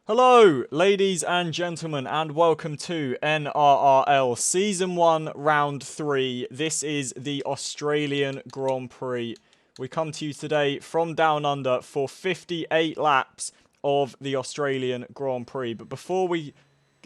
Hello, ladies and gentlemen, and welcome to NRRL Season 1, Round 3. This is the Australian Grand Prix. We come to you today from Down Under for 58 laps of the Australian Grand Prix. But before we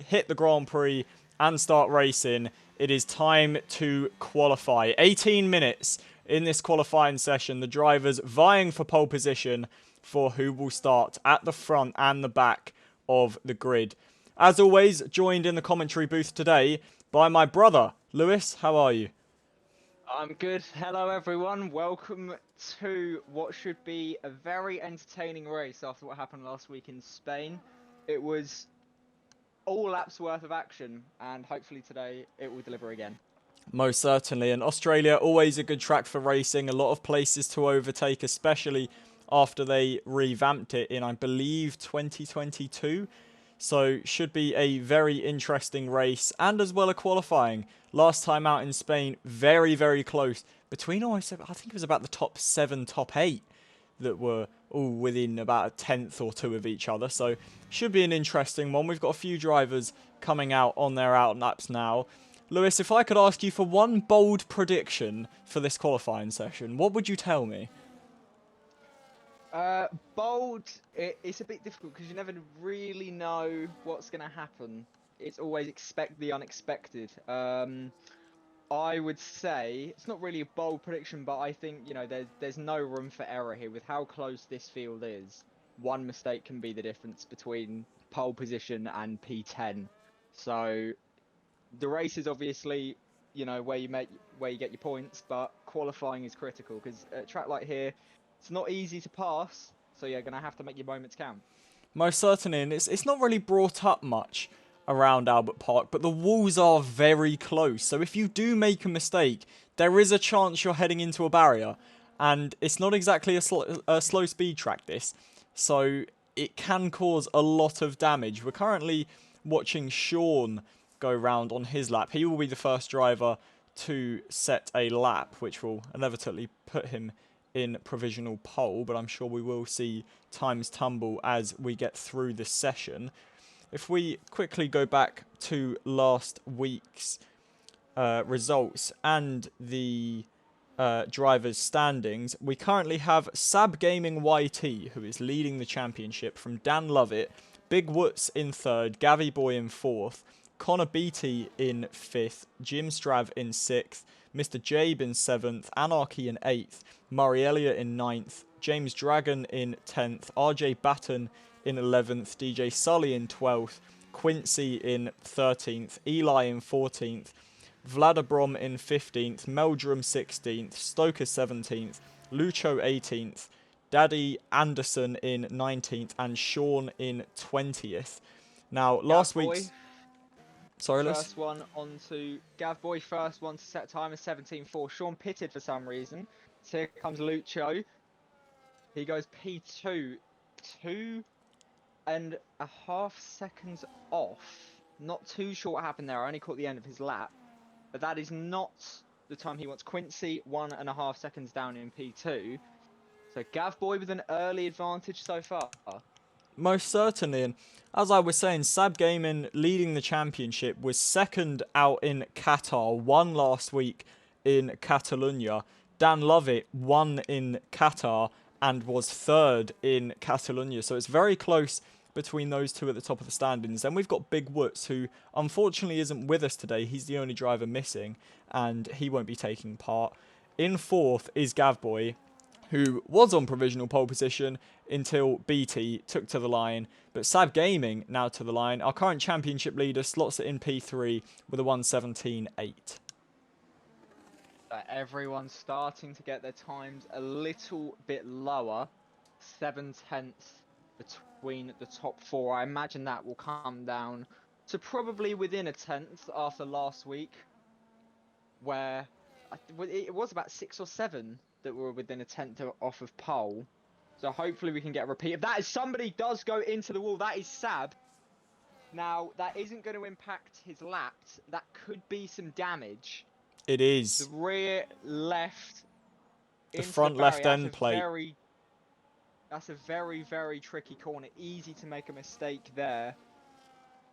hit the Grand Prix and start racing, it is time to qualify. 18 minutes in this qualifying session. The drivers vying for pole position for who will start at the front and the back of the grid. As always, joined in the commentary booth today by my brother, Lewis. How are you? I'm good. Hello, everyone. Welcome to what should be a very entertaining race after what happened last week in Spain. It was all laps worth of action, and hopefully today it will deliver again. Most certainly. And Australia, always a good track for racing. A lot of places to overtake, especially after they revamped it in, I believe, 2022. So should be a very interesting race and as well a qualifying. Last time out in Spain, very, very close. Between almost, I think it was about the top 7, top 8 that were all within about a tenth or two of each other. So should be an interesting one. We've got a few drivers coming out on their out laps now. Lewis, if I could ask you for one bold prediction for this qualifying session, what would you tell me? Bold, it's a bit difficult because you never really know what's going to happen. It's always expect the unexpected. I would say it's not really a bold prediction, but I think there's no room for error here with how close this field is. One mistake can be the difference between pole position and P10. So the race is obviously where you get your points, but qualifying is critical because at a track like here, it's not easy to pass. So you're gonna have to make your moments count. Most certainly, and it's not really brought up much around Albert Park, but the walls are very close. So if you do make a mistake, there is a chance you're heading into a barrier, and it's not exactly a slow speed track, this. So it can cause a lot of damage. We're currently watching Sean go round on his lap. He will be the first driver to set a lap, which will inevitably put him in provisional pole, but I'm sure we will see times tumble as we get through this session. If we quickly go back to last week's results and the drivers' standings, we currently have Sab Gaming YT, who is leading the championship, from Dan Lovett, Big Woots in third, Gavi Boy in fourth, Connor Beatty in fifth, Jim Strav in sixth, Mr. Jabe in seventh, Anarchy in eighth, Murray Elliott in ninth, James Dragon in 10th, RJ Batten in 11th, DJ Sully in 12th, Quincy in 13th, Eli in 14th, Vladabrom in 15th, Meldrum 16th, Stoker 17th, Lucho 18th, Daddy Anderson in 19th, and Sean in 20th. Now, last week's... Sorry, Liz? First one onto Gav Boy, first one to set time is 17.4. Sean pitted for some reason. So here comes Lucho. He goes P2, 2.5 seconds off. Not too sure what happened there. I only caught the end of his lap. But that is not the time he wants. Quincy, 1.5 seconds down in P2. So Gav Boy with an early advantage so far. Most certainly, and as I was saying, Sab Gaming leading the championship was second out in Qatar, won last week in Catalonia. Dan Lovett won in Qatar and was third in Catalonia, so it's very close between those two at the top of the standings. Then we've got Big Woods, who unfortunately isn't with us today. He's the only driver missing, and he won't be taking part. In fourth is Gavboy, who was on provisional pole position until BT took to the line. But Sab Gaming now to the line. Our current championship leader slots it in P3 with a 1:17.8. Everyone's starting to get their times a little bit lower. 7/10 between the top four. I imagine that will come down to probably within a tenth after last week, where it was about 6 or 7 that were within a tenth off of pole. So hopefully we can get a repeat. If that is somebody does go into the wall, that is Sab. Now, that isn't going to impact his laps. That could be some damage. It is. The rear left The front left end plate. That's a very, very tricky corner. Easy to make a mistake there.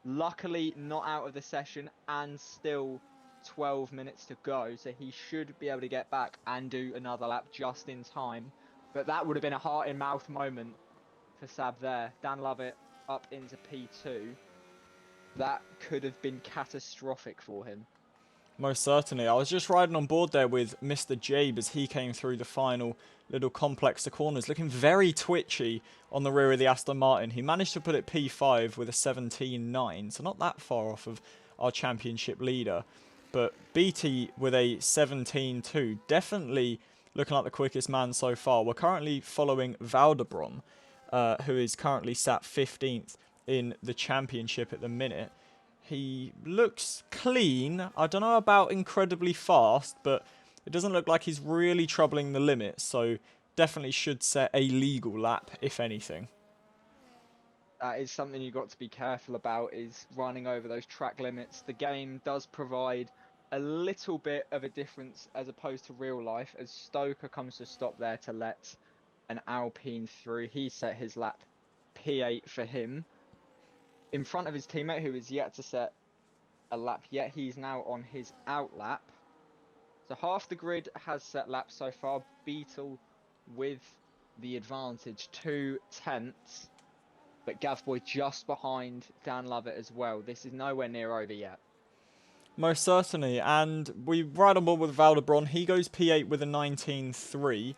Luckily, not out of the session and still 12 minutes to go. So he should be able to get back and do another lap just in time. But that would have been a heart-in-mouth moment for Sab there. Dan Lovett up into P2. That could have been catastrophic for him. Most certainly. I was just riding on board there with Mr. Jabe as he came through the final little complex of corners, looking very twitchy on the rear of the Aston Martin. He managed to put it P5 with a 17.9, so not that far off of our championship leader. But BT with a 17.2, definitely looking like the quickest man so far. We're currently following Valdebron, who is currently sat 15th in the championship at the minute. He looks clean. I don't know about incredibly fast, but it doesn't look like he's really troubling the limit. So definitely should set a legal lap, if anything. That is something you've got to be careful about, is running over those track limits. The game does provide a little bit of a difference as opposed to real life, as Stoker comes to stop there to let an Alpine through. He set his lap P8 for him, in front of his teammate who is yet to set a lap yet. He's now on his out lap. So half the grid has set laps so far. Beetle with the advantage, 2/10. But Gavboy just behind Dan Lovett as well. This is nowhere near over yet. Most certainly. And we ride on board with Valdebron. He goes P8 with a 19.3.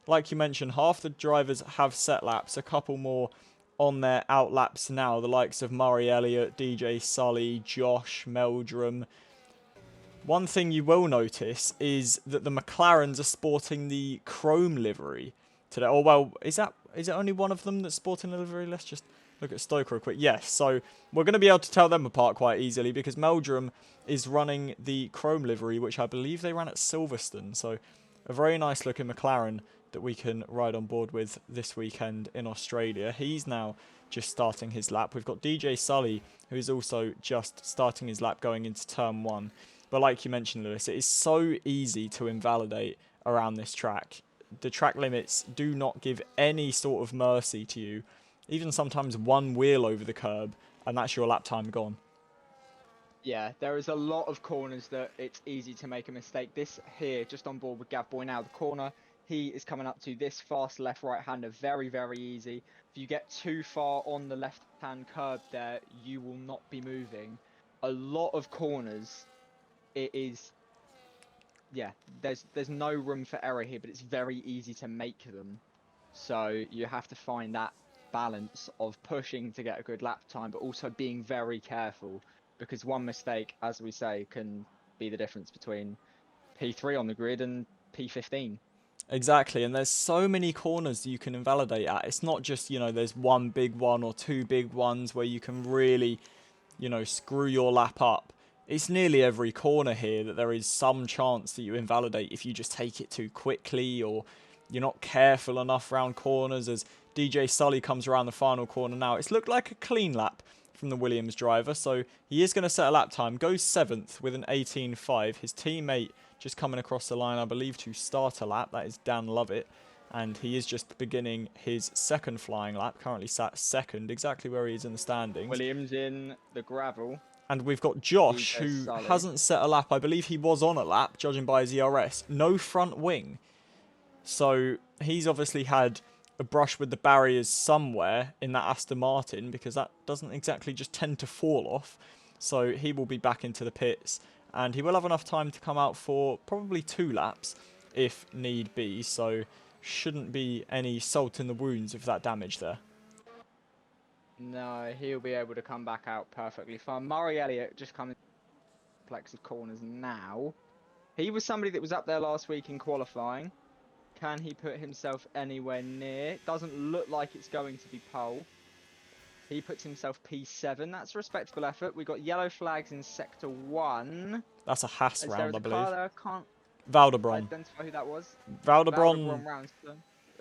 Like you mentioned, half the drivers have set laps. A couple more on their out laps now. The likes of Murray Elliott, DJ Sully, Josh, Meldrum. One thing you will notice is that the McLarens are sporting the chrome livery today. Oh, well, is it only one of them that's sporting the livery? Let's just look at Stoker real quick. Yes, so we're going to be able to tell them apart quite easily because Meldrum is running the chrome livery, which I believe they ran at Silverstone. So a very nice looking McLaren that we can ride on board with this weekend in Australia. He's now just starting his lap. We've got DJ Sully, who's also just starting his lap going into turn 1. But like you mentioned, Lewis, it is so easy to invalidate around this track. The track limits do not give any sort of mercy to you. Even sometimes one wheel over the curb, and that's your lap time gone. Yeah, there is a lot of corners that it's easy to make a mistake. This here, just on board with Gavboy now, the corner he is coming up to, this fast left right hander, very, very easy. If you get too far on the left hand curb there, you will not be moving. A lot of corners, it is, yeah, there's no room for error here, but it's very easy to make them. So you have to find that balance of pushing to get a good lap time, but also being very careful, because one mistake, as we say, can be the difference between P3 on the grid and P15. Exactly, and there's so many corners that you can invalidate at. It's not just, there's one big one or two big ones where you can really, screw your lap up. It's nearly every corner here that there is some chance that you invalidate if you just take it too quickly or you're not careful enough around corners. As DJ Sully comes around the final corner now, it's looked like a clean lap from the Williams driver, so he is going to set a lap time. Goes 7th with an 18.5. His teammate just coming across the line, I believe, to start a lap. That is Dan Lovett, and he is just beginning his second flying lap. Currently sat 2nd, exactly where he is in the standings. Williams in the gravel. And we've got Josh, who hasn't set a lap. I believe he was on a lap, judging by his ERS. No front wing. So he's obviously had a brush with the barriers somewhere in that Aston Martin, because that doesn't exactly just tend to fall off. So he will be back into the pits, and he will have enough time to come out for probably 2 laps if need be. So shouldn't be any salt in the wounds of that damage there. No, he'll be able to come back out perfectly fine. Murray Elliott just coming complex of corners now. He was somebody that was up there last week in qualifying. Can he put himself anywhere near? Doesn't look like it's going to be pole. He puts himself P7. That's a respectable effort. We got yellow flags in sector 1. That's a Haas round, I believe. I can't Valdebron. identify who that was. Valdebron round.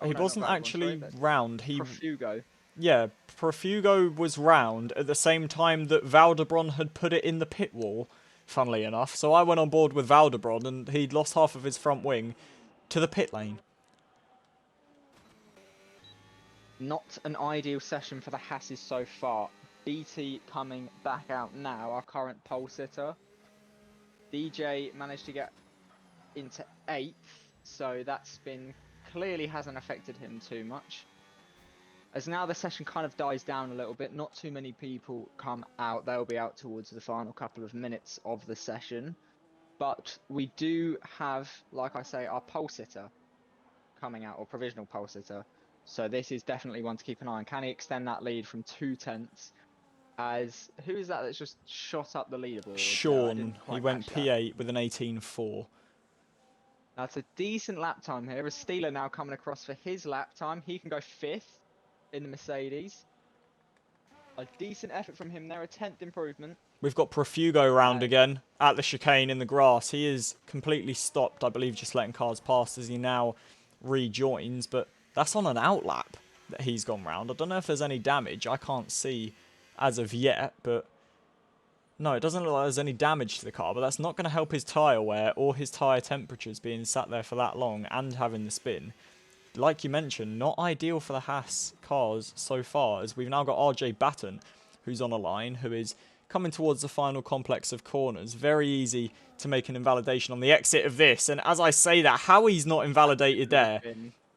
He wasn't actually round. Profugo. Yeah, Profugo was round at the same time that Valdebron had put it in the pit wall, funnily enough. So I went on board with Valdebron, and he'd lost half of his front wing to the pit lane. Not an ideal session for the Hasses so far. BT coming back out now, our current pole sitter. DJ managed to get into 8th, so that's been clearly hasn't affected him too much. As now the session kind of dies down a little bit, not too many people come out. They'll be out towards the final couple of minutes of the session. But we do have, like I say, our pole sitter coming out, or provisional pole sitter. So this is definitely one to keep an eye on. Can he extend that lead from 2/10? As who is that that's just shot up the leaderboard? Sean, he went P8 with an 18.4. That's a decent lap time here. As Steeler now coming across for his lap time. He can go 5th in the Mercedes. A decent effort from him there, a 10th improvement. We've got Profugo round again at the chicane in the grass. He is completely stopped, I believe, just letting cars past as he now rejoins. But that's on an outlap that he's gone round. I don't know if there's any damage. I can't see as of yet, but no, it doesn't look like there's any damage to the car. But that's not going to help his tyre wear or his tyre temperatures being sat there for that long and having the spin. Like you mentioned, not ideal for the Haas cars so far, as we've now got RJ Batten, who's on a line, who is coming towards the final complex of corners. Very easy to make an invalidation on the exit of this. And as I say that, how he's not invalidated there.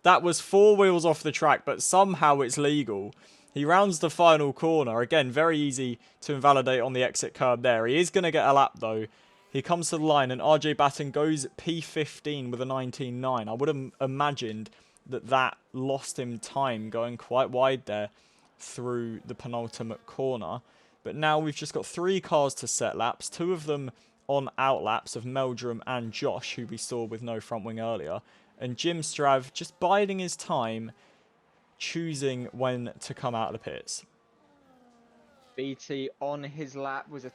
That was 4 wheels off the track, but somehow it's legal. He rounds the final corner. Again, very easy to invalidate on the exit curb there. He is going to get a lap, though. He comes to the line, and RJ Batten goes P15 with a 19.9. I would have imagined that lost him time going quite wide there through the penultimate corner. But now we've just got 3 cars to set laps, 2 of them on outlaps of Meldrum and Josh, who we saw with no front wing earlier. And Jim Strav just biding his time, choosing when to come out of the pits. BT on his lap was a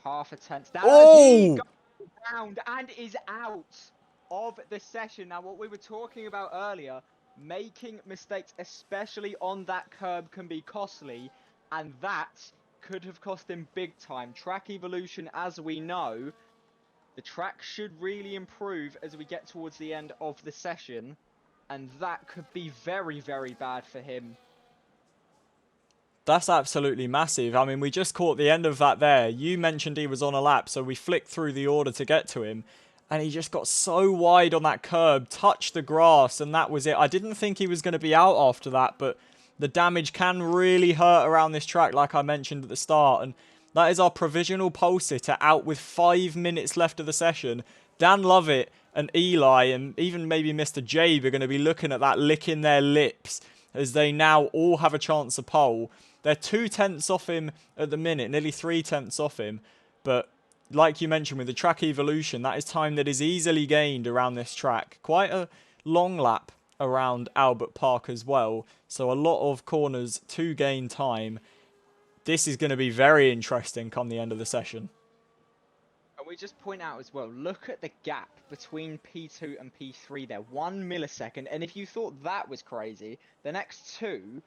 half a tenth down. Oh! He goes round and is out of the session. Now, what we were talking about earlier, making mistakes, especially on that curb, can be costly, and that could have cost him big time. Track evolution, as we know, the track should really improve as we get towards the end of the session, and that could be very, very bad for him. That's absolutely massive. I mean, we just caught the end of that there. You mentioned he was on a lap, so we flicked through the order to get to him. And he just got so wide on that curb, touched the grass, and that was it. I didn't think he was going to be out after that, but the damage can really hurt around this track, like I mentioned at the start. And that is our provisional pole sitter out with 5 minutes left of the session. Dan Lovett and Eli, and even maybe Mr. Jabe, are going to be looking at that, licking their lips, as they now all have a chance of pole. They're 2/10 off him at the minute, nearly 3/10 off him. But like you mentioned, with the track evolution, that is time that is easily gained around this track. Quite a long lap around Albert Park as well. So a lot of corners to gain time. This is going to be very interesting come the end of the session. And we just point out as well, look at the gap between P2 and P3 there. 1 millisecond. And if you thought that was crazy, the next 2,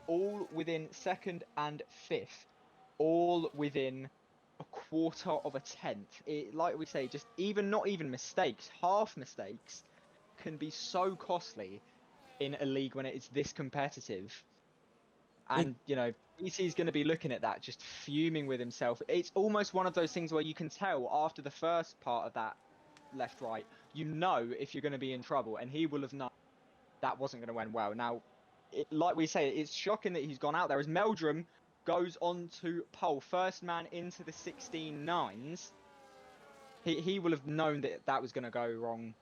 all within 2nd and 5th, all within a quarter of a tenth. Like we say, just not even mistakes, half mistakes can be so costly in a league when it is this competitive. And, you know, BT is going to be looking at that, just fuming with himself. It's almost one of those things where you can tell after the first part of that left-right, you know if you're going to be in trouble. And he will have known that wasn't going to end well. Now, like we say, it's shocking that he's gone out there as Meldrum goes on to pole. First man into the 16.9s. He will have known that was going to go wrong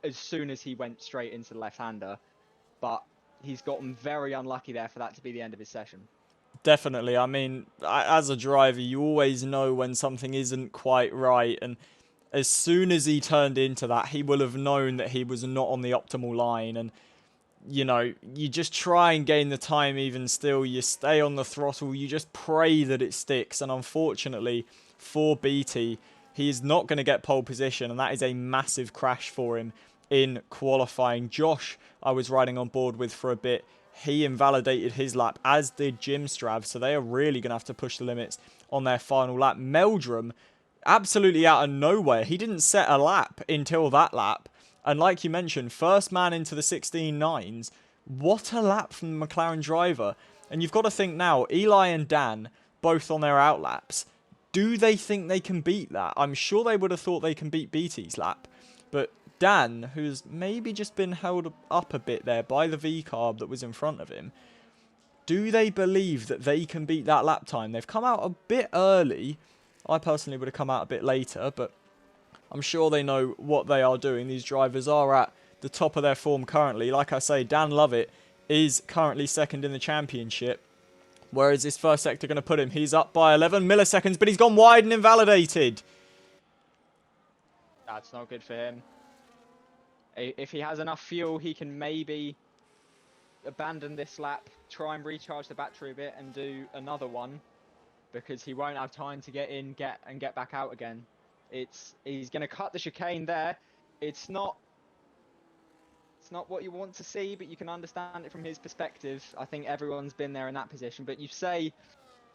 as soon as he went straight into the left-hander. But he's gotten very unlucky there for that to be the end of his session. Definitely. I mean, as a driver, you always know when something isn't quite right. And as soon as he turned into that, he will have known that he was not on the optimal line. And you know, you just try and gain the time even still. You stay on the throttle. You just pray that it sticks. And unfortunately for BT, he is not going to get pole position. And that is a massive crash for him in qualifying. Josh, I was riding on board with for a bit. He invalidated his lap, as did Jim Strav. So they are really going to have to push the limits on their final lap. Meldrum, absolutely out of nowhere. He didn't set a lap until that lap. And like you mentioned, first man into the 16.9s What a lap from the McLaren driver. And you've got to think now, Eli and Dan, both on their outlaps, do they think they can beat that? I'm sure they would have thought they can beat BT's lap. But Dan, who's maybe just been held up a bit there by the V-carb that was in front of him, do they believe that they can beat that lap time? They've come out a bit early. I personally would have come out a bit later, but I'm sure they know what they are doing. These drivers are at the top of their form currently. Like I say, Dan Lovett is currently second in the championship. Where is this first sector going to put him? He's up by 11 milliseconds, but he's gone wide and invalidated. That's not good for him. If he has enough fuel, he can maybe abandon this lap, try and recharge the battery a bit and do another one, because he won't have time to get in, get back out again. He's going to cut the chicane there. It's not what you want to see, but you can understand it from his perspective. I think everyone's been there in that position. But you say,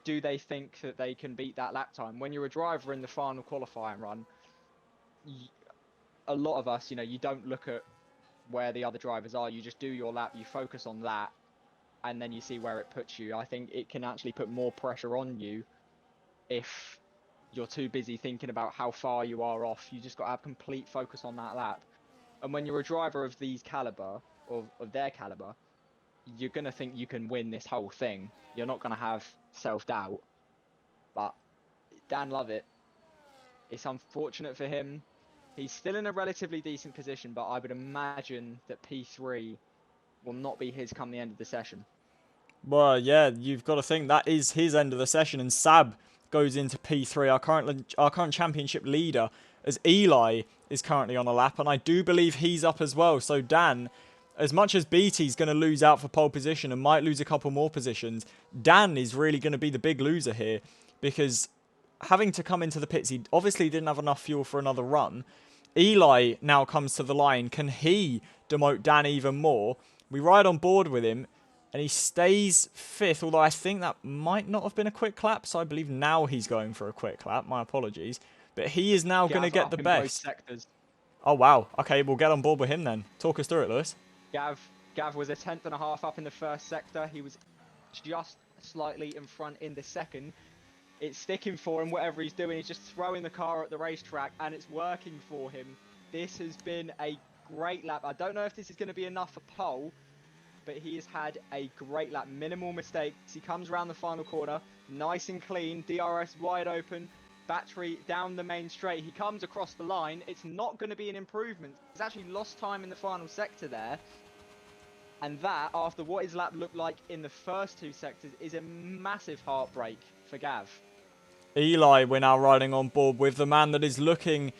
do they think that they can beat that lap time? When you're a driver in the final qualifying run, a lot of us, you don't look at where the other drivers are. You just do your lap, you focus on that, and then you see where it puts you. I think it can actually put more pressure on you if you're too busy thinking about how far you are off. You just got to have complete focus on that lap. And when you're a driver of these caliber, of their caliber, you're going to think you can win this whole thing. You're not going to have self-doubt. But Dan Lovett, it's unfortunate for him. He's still in a relatively decent position, but I would imagine that P3 will not be his come the end of the session. Well, yeah, you've got to think that is his end of the session, and Sab goes into P3, our current championship leader, as Eli is currently on a lap, and I do believe he's up as well. So Dan, as much as BT's going to lose out for pole position and might lose a couple more positions, Dan is really going to be the big loser here, because having to come into the pits, he obviously didn't have enough fuel for another run. Eli now comes to the line. Can he demote Dan even more? We ride on board with him, and he stays fifth, although I think that might not have been a quick clap, so I believe now he's going for a quick clap. My apologies. But he is now going to get the best. Oh, wow. Okay, we'll get on board with him then. Talk us through it, Lewis. Gav was a tenth and a half up in the first sector. He was just slightly in front in the second. It's sticking for him, whatever he's doing. He's just throwing the car at the racetrack, and it's working for him. This has been a great lap. I don't know if this is going to be enough for pole, but he has had a great lap. Minimal mistakes. He comes around the final corner, nice and clean. DRS wide open. Battery down the main straight. He comes across the line. It's not going to be an improvement. He's actually lost time in the final sector there. And that, after what his lap looked like in the first two sectors, is a massive heartbreak for Gav. Eli, we're now riding on board with the man that is looking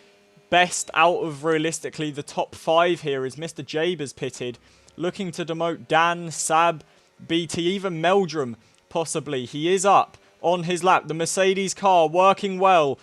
best out of realistically the top 5 here, is Mr. Jabers pitted, looking to demote Dan, Sab, BT, even Meldrum possibly. He is up on his lap. The Mercedes car working well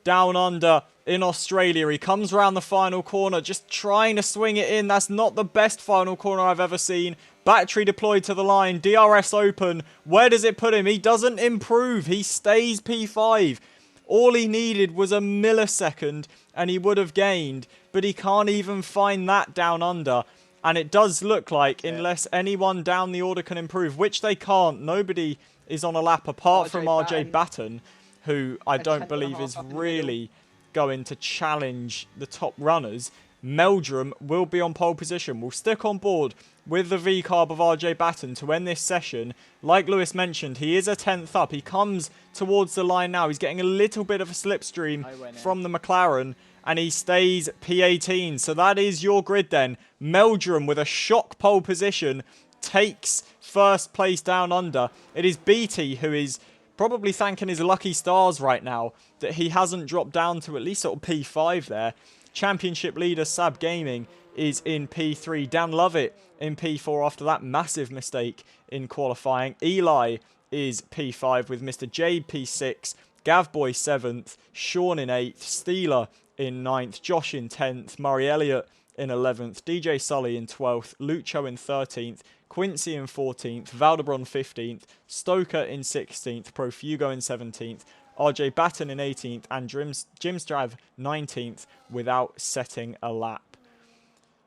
down under in Australia. He comes around the final corner, just trying to swing it in. That's not the best final corner I've ever seen. Battery deployed to the line, DRS open. Where does it put him? He doesn't improve. He stays P5. All he needed was a millisecond and he would have gained, but he can't even find that down under. And it does look like, unless anyone down the order can improve, which they can't, nobody is on a lap apart from RJ Batten, who I don't believe is really going to challenge the top runners. Meldrum will be on pole position. We'll stick on board with the V-carb of RJ Batten to end this session. Like Lewis mentioned, he is a 10th up. He comes towards the line now. He's getting a little bit of a slipstream from the McLaren, and he stays P18. So that is your grid then. Meldrum with a shock pole position takes first place down under. It is BT who is probably thanking his lucky stars right now that he hasn't dropped down to at least sort of P5 there. Championship leader Sab Gaming is in P3. Dan Lovett in P4 after that massive mistake in qualifying. Eli is P5 with Mr. Jade P6. Gavboy 7th. Sean in 8th. Steeler in 9th. Josh in 10th. Murray Elliott in 11th. DJ Sully in 12th. Lucho in 13th. Quincy in 14th. Valdebron 15th. Stoker in 16th. Profugo in 17th. RJ Batten in 18th. And Jim Strav 19th without setting a lap.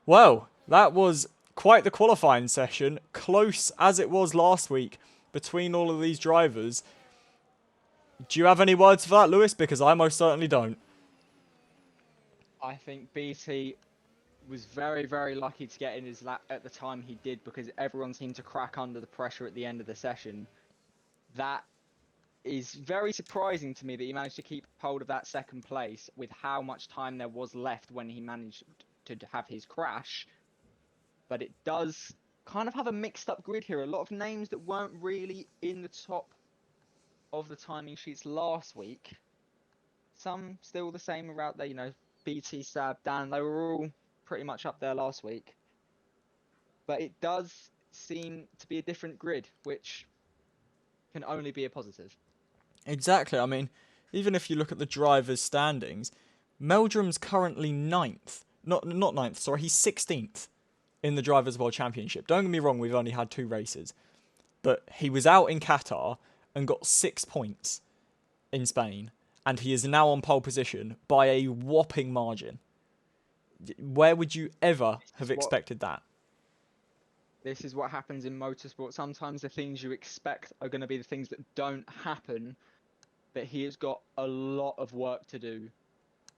Well, that was quite the qualifying session, close as it was last week between all of these drivers. Do you have any words for that, Lewis? Because I most certainly don't. I think BT was very, very lucky to get in his lap at the time he did, because everyone seemed to crack under the pressure at the end of the session. That is very surprising to me that he managed to keep hold of that second place with how much time there was left when he managed to have his crash. But it does kind of have a mixed up grid here. A lot of names that weren't really in the top of the timing sheets last week. Some still the same are out there, you know, BT, Sab, Dan, they were all pretty much up there last week. But it does seem to be a different grid, which can only be a positive. Exactly. I mean, even if you look at the drivers' standings, Meldrum's currently ninth. Not ninth, sorry, he's 16th in the Drivers' World Championship. Don't get me wrong, we've only had 2 races. But he was out in Qatar and got 6 points in Spain. And he is now on pole position by a whopping margin. Where would you ever have expected that? This is what happens in motorsport. Sometimes the things you expect are going to be the things that don't happen. But he has got a lot of work to do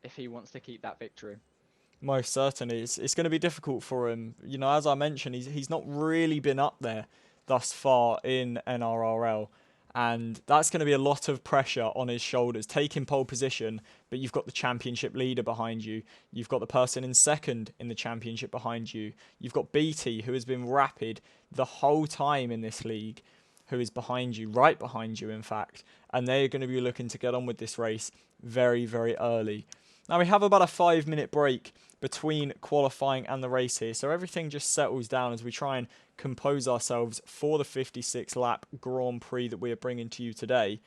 if he wants to keep that victory. Most certainly. It's going to be difficult for him. You know, as I mentioned, he's not really been up there thus far in NRRL. And that's going to be a lot of pressure on his shoulders. Taking pole position, but you've got the championship leader behind you. You've got the person in second in the championship behind you. You've got BT, who has been rapid the whole time in this league, who is behind you, right behind you, in fact. And they're going to be looking to get on with this race very, very early. Now, we have about a 5-minute break between qualifying and the race here, so everything just settles down as we try and compose ourselves for the 56-lap Grand Prix that we are bringing to you today.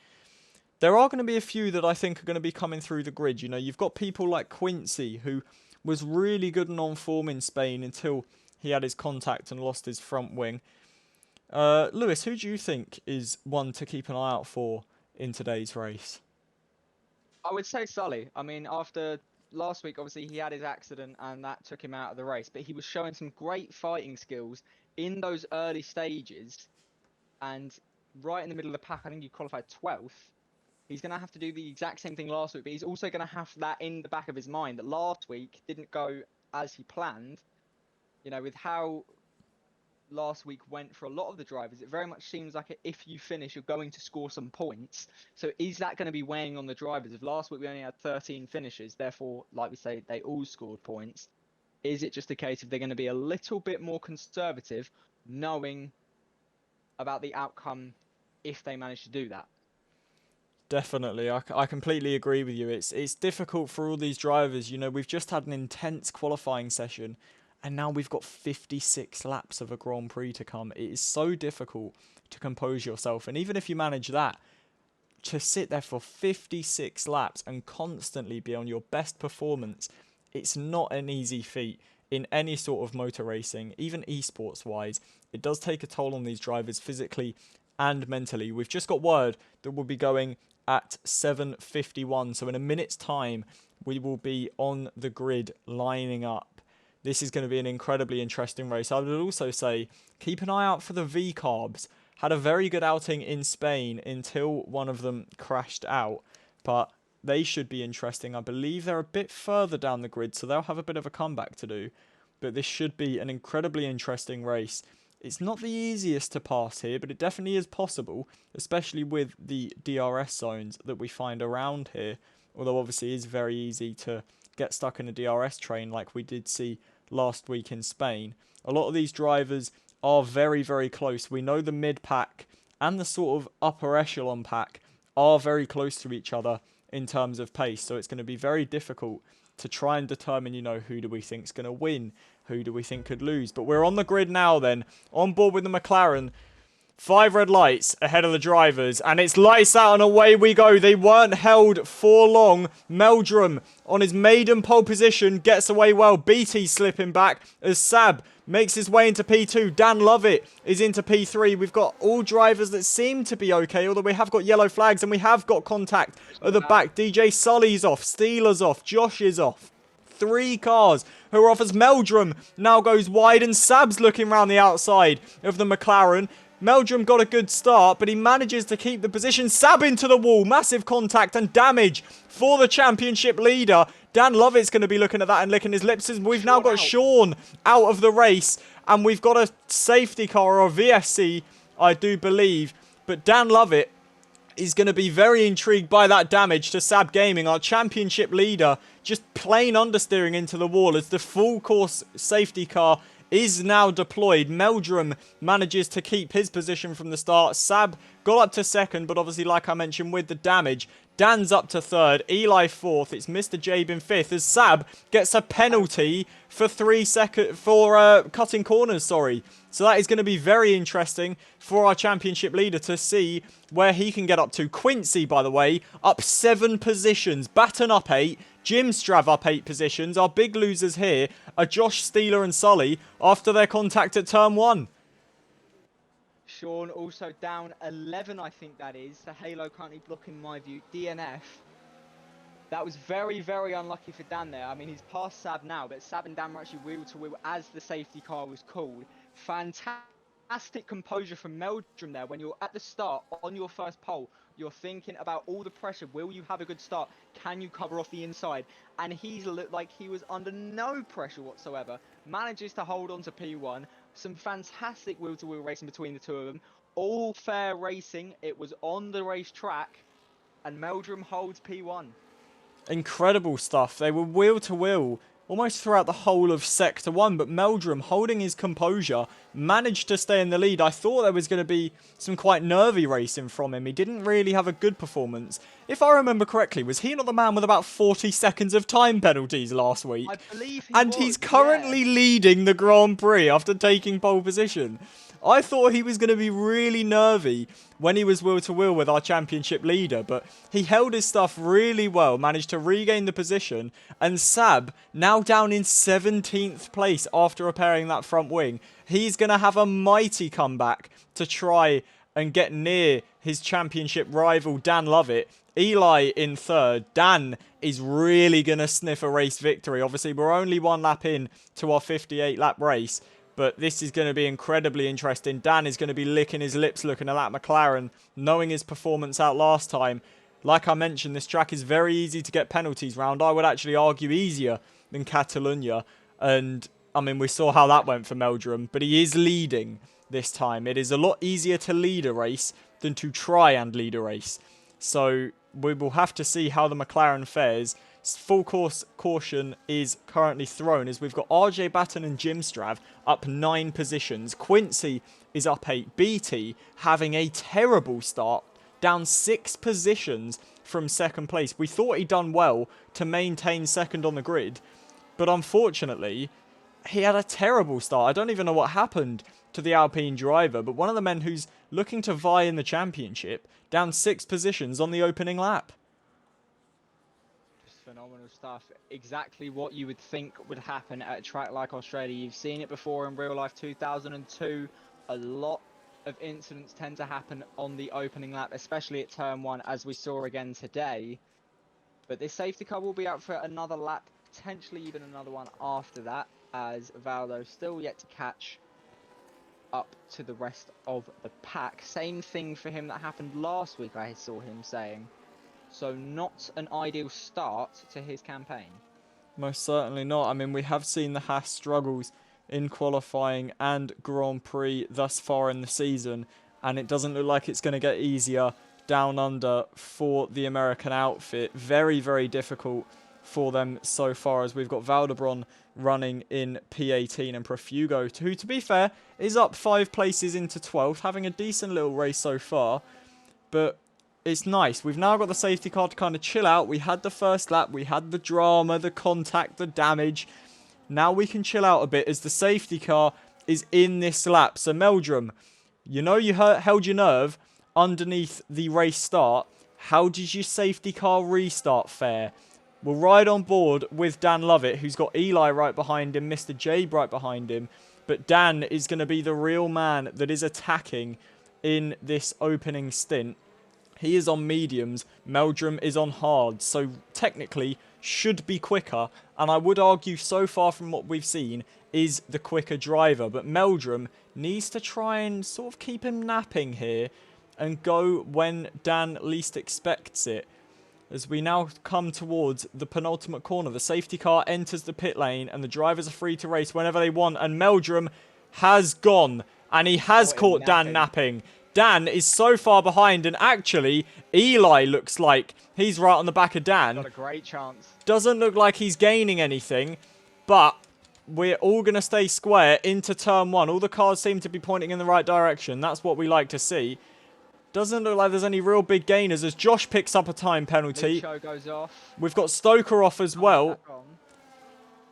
There are going to be a few that I think are going to be coming through the grid. You know, you've got people like Quincy, who was really good and on form in Spain until he had his contact and lost his front wing. Lewis, who do you think is one to keep an eye out for in today's race? I would say Sully. I mean, after last week, obviously, he had his accident and that took him out of the race. But he was showing some great fighting skills in those early stages. And right in the middle of the pack, I think he qualified 12th. He's going to have to do the exact same thing last week. But he's also going to have that in the back of his mind that last week didn't go as he planned. You know, with how last week went for a lot of the drivers, it very much seems like if you finish, you're going to score some points. So is that going to be weighing on the drivers? If last week we only had 13 finishes, therefore, like we say, they all scored points. Is it just a case of they're going to be a little bit more conservative, knowing about the outcome if they manage to do that? Definitely, I completely agree with you. It's difficult for all these drivers. You know, we've just had an intense qualifying session, and now we've got 56 laps of a Grand Prix to come. It is so difficult to compose yourself. And even if you manage that, to sit there for 56 laps and constantly be on your best performance, it's not an easy feat in any sort of motor racing, even esports wise. It does take a toll on these drivers physically and mentally. We've just got word that we'll be going at 7:51. So in a minute's time, we will be on the grid lining up. This is going to be an incredibly interesting race. I would also say keep an eye out for the V-Carbs. Had a very good outing in Spain until one of them crashed out. But they should be interesting. I believe they're a bit further down the grid, so they'll have a bit of a comeback to do. But this should be an incredibly interesting race. It's not the easiest to pass here, but it definitely is possible, especially with the DRS zones that we find around here. Although obviously it is very easy to get stuck in a DRS train like we did see last week in Spain. A lot of these drivers are very, very close. We know the mid-pack and the sort of upper echelon pack are very close to each other in terms of pace. So it's going to be very difficult to try and determine, you know, who do we think is going to win? Who do we think could lose? But we're on the grid now then, on board with the McLaren. 5 red lights ahead of the drivers, and it's lights out and away we go. They weren't held for long. Meldrum on his maiden pole position gets away well. BT slipping back as Sab makes his way into P2. Dan Lovett is into P3. We've got all drivers that seem to be okay, although we have got yellow flags and we have got contact at the back. DJ Sully's off, Steeler's off, Josh is off. 3 cars who are off as Meldrum now goes wide and Sab's looking around the outside of the McLaren. Meldrum got a good start, but he manages to keep the position. Sab into the wall. Massive contact and damage for the championship leader. Dan Lovett's going to be looking at that and licking his lips. We've now got Sean out of the race, and we've got a safety car or a VSC, I do believe. But Dan Lovett is going to be very intrigued by that damage to Sab Gaming, our championship leader, just plain understeering into the wall as the full course safety car is now deployed. Meldrum manages to keep his position from the start. Sab got up to second, but obviously, like I mentioned, with the damage, Dan's up to third, Eli fourth. It's Mr. Jabe in fifth as Sab gets a penalty for cutting corners. Sorry. So that is going to be very interesting for our championship leader to see where he can get up to. Quincy, by the way, up 7 positions. Batten up 8. Jim Strav up 8 positions. Our big losers here are Josh Steeler and Sully after their contact at turn 1. Sean also down 11, I think that is. So Halo currently blocking my view. DNF. That was very, very unlucky for Dan there. I mean, he's past Sab now, but Sab and Dan were actually wheel to wheel as the safety car was called. Fantastic composure from Meldrum there. When you're at the start on your first pole, you're thinking about all the pressure. Will you have a good start? Can you cover off the inside? And he's looked like he was under no pressure whatsoever. Manages to hold on to P1. Some fantastic wheel-to-wheel racing between the two of them. All fair racing. It was on the racetrack. And Meldrum holds P1. Incredible stuff. They were wheel to wheel almost throughout the whole of Sector 1, but Meldrum, holding his composure, managed to stay in the lead. I thought there was going to be some quite nervy racing from him. He didn't really have a good performance. If I remember correctly, was he not the man with about 40 seconds of time penalties last week? I believe he and was, he's currently leading the Grand Prix after taking pole position. I thought he was going to be really nervy when he was wheel-to-wheel with our championship leader, but he held his stuff really well, managed to regain the position, and Sab, now down in 17th place after repairing that front wing, he's going to have a mighty comeback to try and get near his championship rival, Dan Lovett. Eli in third. Dan is really going to sniff a race victory. Obviously, we're only 1 lap in to our 58-lap race, but this is going to be incredibly interesting. Dan is going to be licking his lips looking at that McLaren, knowing his performance out last time. Like I mentioned, this track is very easy to get penalties round. I would actually argue easier than Catalunya. And, I mean, we saw how that went for Meldrum, but he is leading this time. It is a lot easier to lead a race than to try and lead a race. So we will have to see how the McLaren fares. Full course caution is currently thrown as we've got RJ Batten and Jim Strav up 9 positions. Quincy is up 8. BT having a terrible start, down 6 positions from second place. We thought he'd done well to maintain second on the grid, but unfortunately, he had a terrible start. I don't even know what happened to the Alpine driver, but one of the men who's looking to vie in the championship, down 6 positions on the opening lap. Phenomenal stuff. Exactly what you would think would happen at a track like Australia. You've seen it before in real life. 2002, a lot of incidents tend to happen on the opening lap, especially at turn 1, as we saw again today. But this safety car will be out for another lap, potentially even another one after that, as Valdo still yet to catch up to the rest of the pack. Same thing for him that happened last week, I saw him saying. So not an ideal start to his campaign. Most certainly not. I mean, we have seen the Haas struggles in qualifying and Grand Prix thus far in the season, and it doesn't look like it's going to get easier down under for the American outfit. Very, very difficult for them so far, as we've got Valdebron running in P18 and Profugo, who, to be fair, is up 5 places into 12th, having a decent little race so far, but it's nice. We've now got the safety car to kind of chill out. We had the first lap. We had the drama, the contact, the damage. Now we can chill out a bit as the safety car is in this lap. So Meldrum, you know you held your nerve underneath the race start. How did your safety car restart fare? We'll ride on board with Dan Lovett, who's got Eli right behind him, Mr. Jabe right behind him. But Dan is going to be the real man that is attacking in this opening stint. He is on mediums. Meldrum is on hard. So technically, should be quicker, and I would argue so far from what we've seen is the quicker driver. But Meldrum needs to try and sort of keep him napping here and go when Dan least expects it. As we now come towards the penultimate corner, the safety car enters the pit lane and the drivers are free to race whenever they want. And Meldrum has gone and he has caught Dan napping. Dan is so far behind, and actually Eli looks like he's right on the back of Dan. Got a great chance. Doesn't look like he's gaining anything, but we're all going to stay square into turn 1. All the cars seem to be pointing in the right direction. That's what we like to see. Doesn't look like there's any real big gainers as Josh picks up a time penalty. Lucho goes off. We've got Stoker off as well.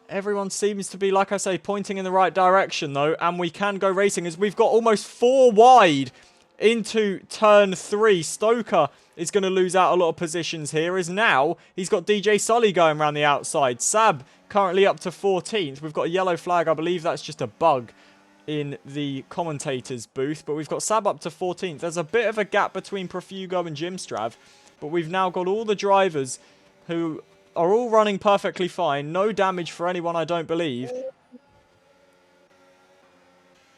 Everyone seems to be, like I say, pointing in the right direction though, and we can go racing as we've got almost 4 wide into turn 3. Stoker is going to lose out a lot of positions here as now he's got DJ Sully going around the outside. Sab currently up to 14th. We've got a yellow flag. I believe that's just a bug in the commentator's booth, but we've got Sab up to 14th. There's a bit of a gap between Profugo and Jimstrav, but we've now got all the drivers who are all running perfectly fine. No damage for anyone, I don't believe.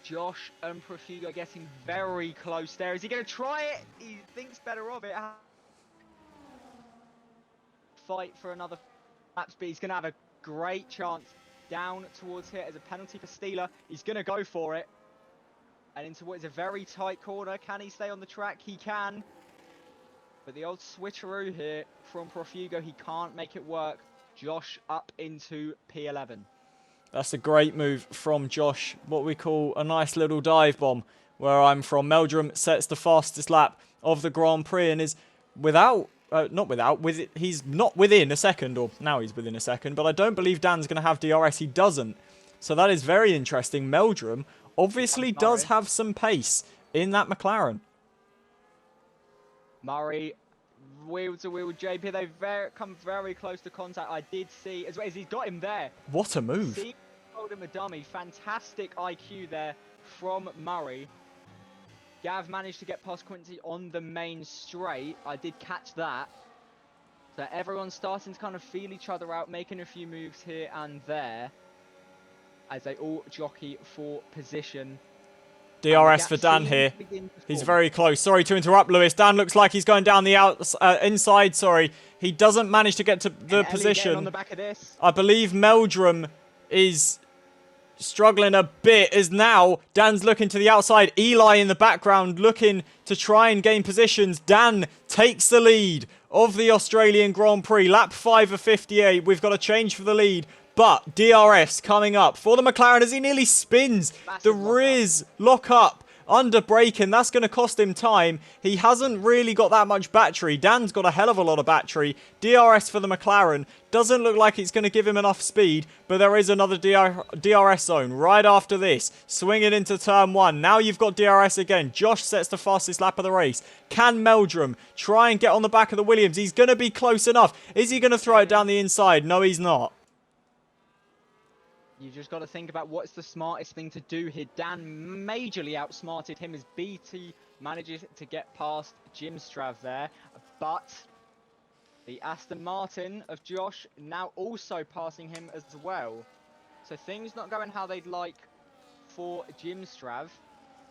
Josh and Profugo getting very close there. Is he going to try it? He thinks better of it. Fight for another lap speed. He's going to have a great chance down towards here as a penalty for Steeler. He's going to go for it. And into what is a very tight corner. Can he stay on the track? He can. But the old switcheroo here from Profugo, he can't make it work. Josh up into P11. That's a great move from Josh. What we call a nice little dive bomb. Where I'm from, Meldrum sets the fastest lap of the Grand Prix and is he's not within a second, or now he's within a second, but I don't believe Dan's going to have DRS. He doesn't. So that is very interesting. Meldrum obviously does have some pace in that McLaren. Murray, wheel to wheel with JP. They've come very close to contact. I did see, as he's got him there. What a move. See, hold him a dummy. Fantastic IQ there from Murray. Gav managed to get past Quincy on the main straight. I did catch that. So everyone's starting to kind of feel each other out, making a few moves here and there as they all jockey for position. DRS for Dan here. He's very close. Sorry to interrupt, Lewis. Dan looks like he's going down the inside. Sorry. He doesn't manage to get to the position. On the back of this. I believe Meldrum is struggling a bit as now Dan's looking to the outside. Eli in the background looking to try and gain positions. Dan takes the lead of the Australian Grand Prix. Lap 5 of 58. We've got a change for the lead. But DRS coming up for the McLaren as he nearly spins. The rears lock up under braking. That's going to cost him time. He hasn't really got that much battery. Dan's got a hell of a lot of battery. DRS for the McLaren. Doesn't look like it's going to give him enough speed, but there is another DRS zone right after this. Swinging into turn 1. Now you've got DRS again. Josh sets the fastest lap of the race. Can Meldrum try and get on the back of the Williams? He's going to be close enough. Is he going to throw it down the inside? No, he's not. You just got to think about what's the smartest thing to do here. Dan majorly outsmarted him as BT manages to get past Jimstrav there. But the Aston Martin of Josh now also passing him as well. So things not going how they'd like for Jimstrav.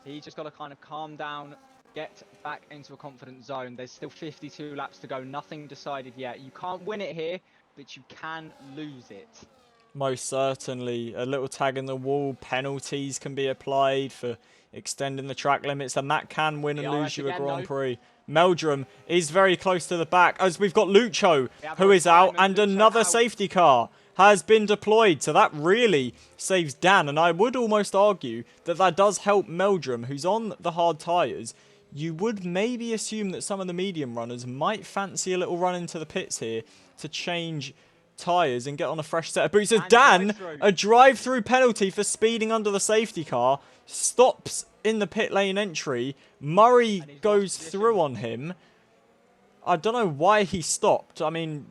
He's just got to kind of calm down, get back into a confident zone. There's still 52 laps to go. Nothing decided yet. You can't win it here, but you can lose it. Most certainly. A little tag in the wall. Penalties can be applied for extending the track limits, and that can win and lose you a Grand Prix. Meldrum is very close to the back as we've got Lucho who is out, and another safety car has been deployed. So that really saves Dan, and I would almost argue that that does help Meldrum, who's on the hard tyres. You would maybe assume that some of the medium runners might fancy a little run into the pits here to change tyres and get on a fresh set of boots. As Dan, a drive-through penalty for speeding under the safety car, stops in the pit lane entry. Murray goes through on him. I don't know why he stopped. I mean,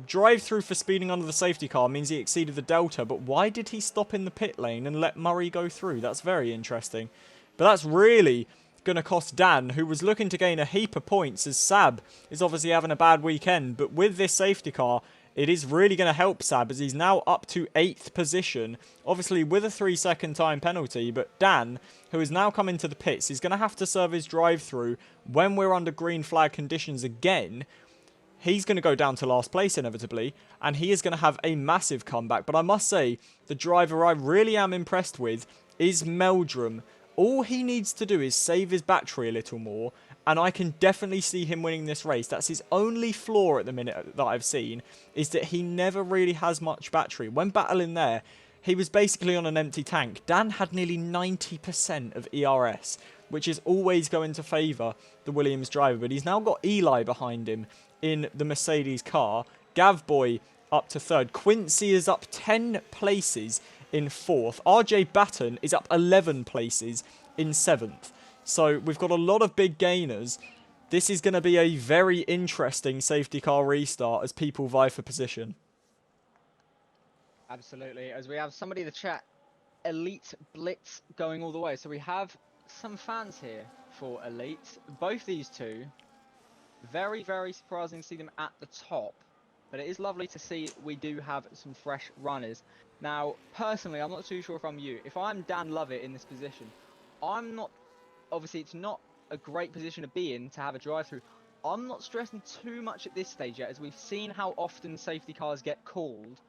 drive-through for speeding under the safety car means he exceeded the delta, but why did he stop in the pit lane and let Murray go through? That's very interesting. But that's really going to cost Dan, who was looking to gain a heap of points, as Sab is obviously having a bad weekend. But with this safety car, it is really going to help Sab as he's now up to 8th position, obviously with a 3-second time penalty. But Dan, who has now come into the pits, is going to have to serve his drive-through when we're under green flag conditions again. He's going to go down to last place inevitably, and he is going to have a massive comeback. But I must say, the driver I really am impressed with is Meldrum. All he needs to do is save his battery a little more, and I can definitely see him winning this race. That's his only flaw at the minute that I've seen, is that he never really has much battery. When battling there, he was basically on an empty tank. Dan had nearly 90% of ERS, which is always going to favour the Williams driver. But he's now got Eli behind him in the Mercedes car. Gavboy up to 3rd. Quincy is up 10 places in 4th. RJ Batten is up 11 places in 7th. So we've got a lot of big gainers. This is going to be a very interesting safety car restart as people vie for position. Absolutely. As we have somebody in the chat, Elite Blitz going all the way. So we have some fans here for Elite. Both these two, very, very surprising to see them at the top. But it is lovely to see we do have some fresh runners. Now, personally, I'm not too sure if I'm you. If I'm Dan Lovett in this position, I'm not... Obviously, it's not a great position to be in to have a drive-through. I'm not stressing too much at this stage yet, as we've seen how often safety cars get called.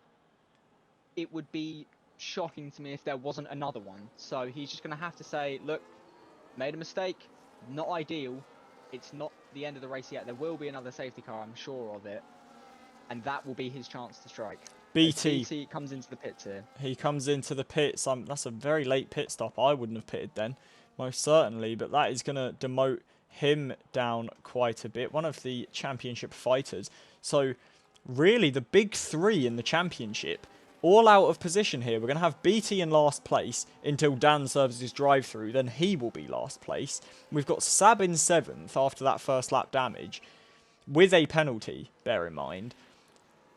It would be shocking to me if there wasn't another one. So he's just going to have to say, look, made a mistake, not ideal. It's not the end of the race yet. There will be another safety car, I'm sure of it. And that will be his chance to strike. BT comes into the pits here. He comes into the pits. That's a very late pit stop. I wouldn't have pitted then, most certainly. But that is going to demote him down quite a bit. One of the championship fighters. So really the big three in the championship, all out of position here. We're going to have BT in last place until Dan serves his drive-through. Then he will be last place. We've got Sab in 7th after that first lap damage with a penalty, bear in mind.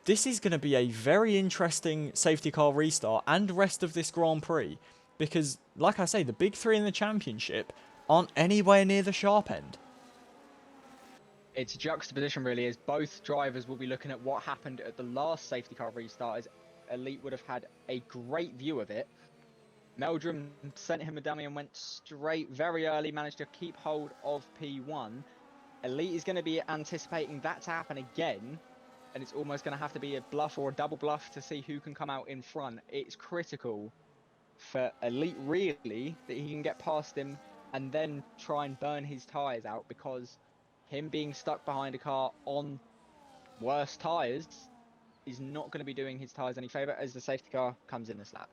This is going to be a very interesting safety car restart and rest of this Grand Prix. Because, like I say, the big three in the championship aren't anywhere near the sharp end. It's a juxtaposition, really, as both drivers will be looking at what happened at the last safety car restart, as Elite would have had a great view of it. Meldrum sent him a dummy and went straight very early, managed to keep hold of P1. Elite is going to be anticipating that to happen again. And it's almost going to have to be a bluff or a double bluff to see who can come out in front. It's critical for Elite, really, that he can get past him and then try and burn his tyres out, because him being stuck behind a car on worse tyres is not going to be doing his tyres any favour as the safety car comes in this lap.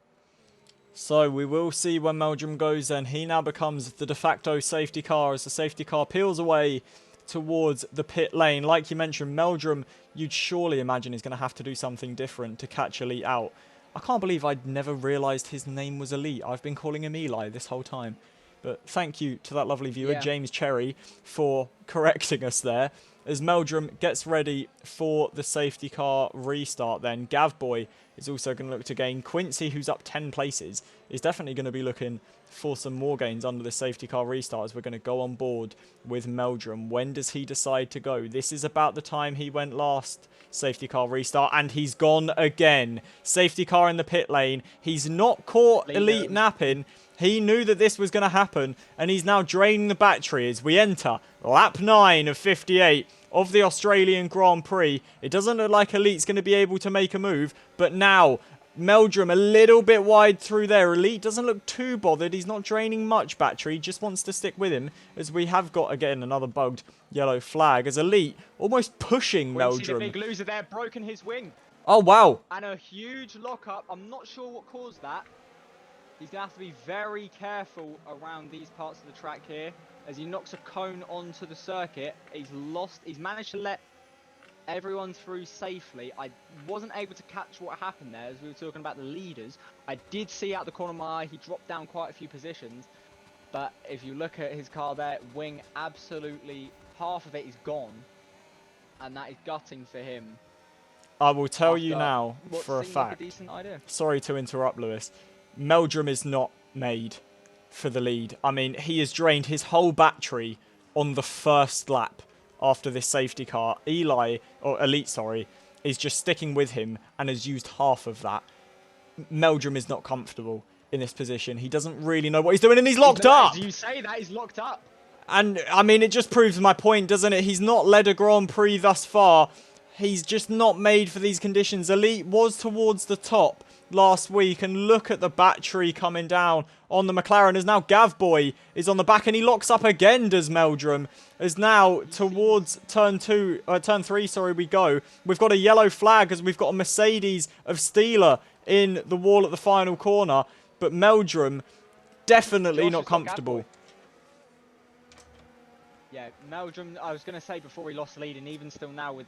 So we will see when Meldrum goes then. He now becomes the de facto safety car as the safety car peels away towards the pit lane. Like you mentioned, Meldrum, you'd surely imagine is going to have to do something different to catch Elite out. I can't believe I'd never realised his name was Elite. I've been calling him Eli this whole time. But thank you to that lovely viewer, James Cherry, for correcting us there. As Meldrum gets ready for the safety car restart then, Gavboy is also going to look to gain. Quincy, who's up 10 places, is definitely going to be looking for some more gains under the safety car restart as we're going to go on board with Meldrum. When does he decide to go? This is about the time he went last safety car restart, and he's gone again. Safety car in the pit lane. He's not caught Elite napping. He knew that this was going to happen, and he's now draining the battery as we enter lap 9 of 58 of the Australian Grand Prix. It doesn't look like Elite's going to be able to make a move, but now Meldrum a little bit wide through there. Elite doesn't look too bothered. He's not draining much battery. He just wants to stick with him, as we have got, again, another bugged yellow flag, as Elite almost pushing Meldrum. The big loser there, broken his wing. Oh, wow. And a huge lockup. I'm not sure what caused that. He's going to have to be very careful around these parts of the track here, as he knocks a cone onto the circuit. He's managed to let everyone through safely. I wasn't able to catch what happened there as we were talking about the leaders. I did see out the corner of my eye he dropped down quite a few positions, but if you look at his car there, wing, absolutely half of it is gone, and that is gutting for him. I will tell you now for a fact. Like a decent idea. Sorry to interrupt, Lewis. Meldrum is not made for the lead. I mean, he has drained his whole battery on the first lap after this safety car. Elite, is just sticking with him and has used half of that. Meldrum is not comfortable in this position. He doesn't really know what he's doing, and he's locked up. As you say that, he's locked up. And, I mean, it just proves my point, doesn't it? He's not led a Grand Prix thus far. He's just not made for these conditions. Elite was towards the top last week, and look at the battery coming down on the McLaren as now Gavboy is on the back, and he locks up again, does Meldrum, as now towards turn 3, sorry, we go. We've got a yellow flag as we've got a Mercedes of Steeler in the wall at the final corner, but Meldrum definitely not comfortable. Yeah, Meldrum, I was going to say before he lost the lead, and even still now with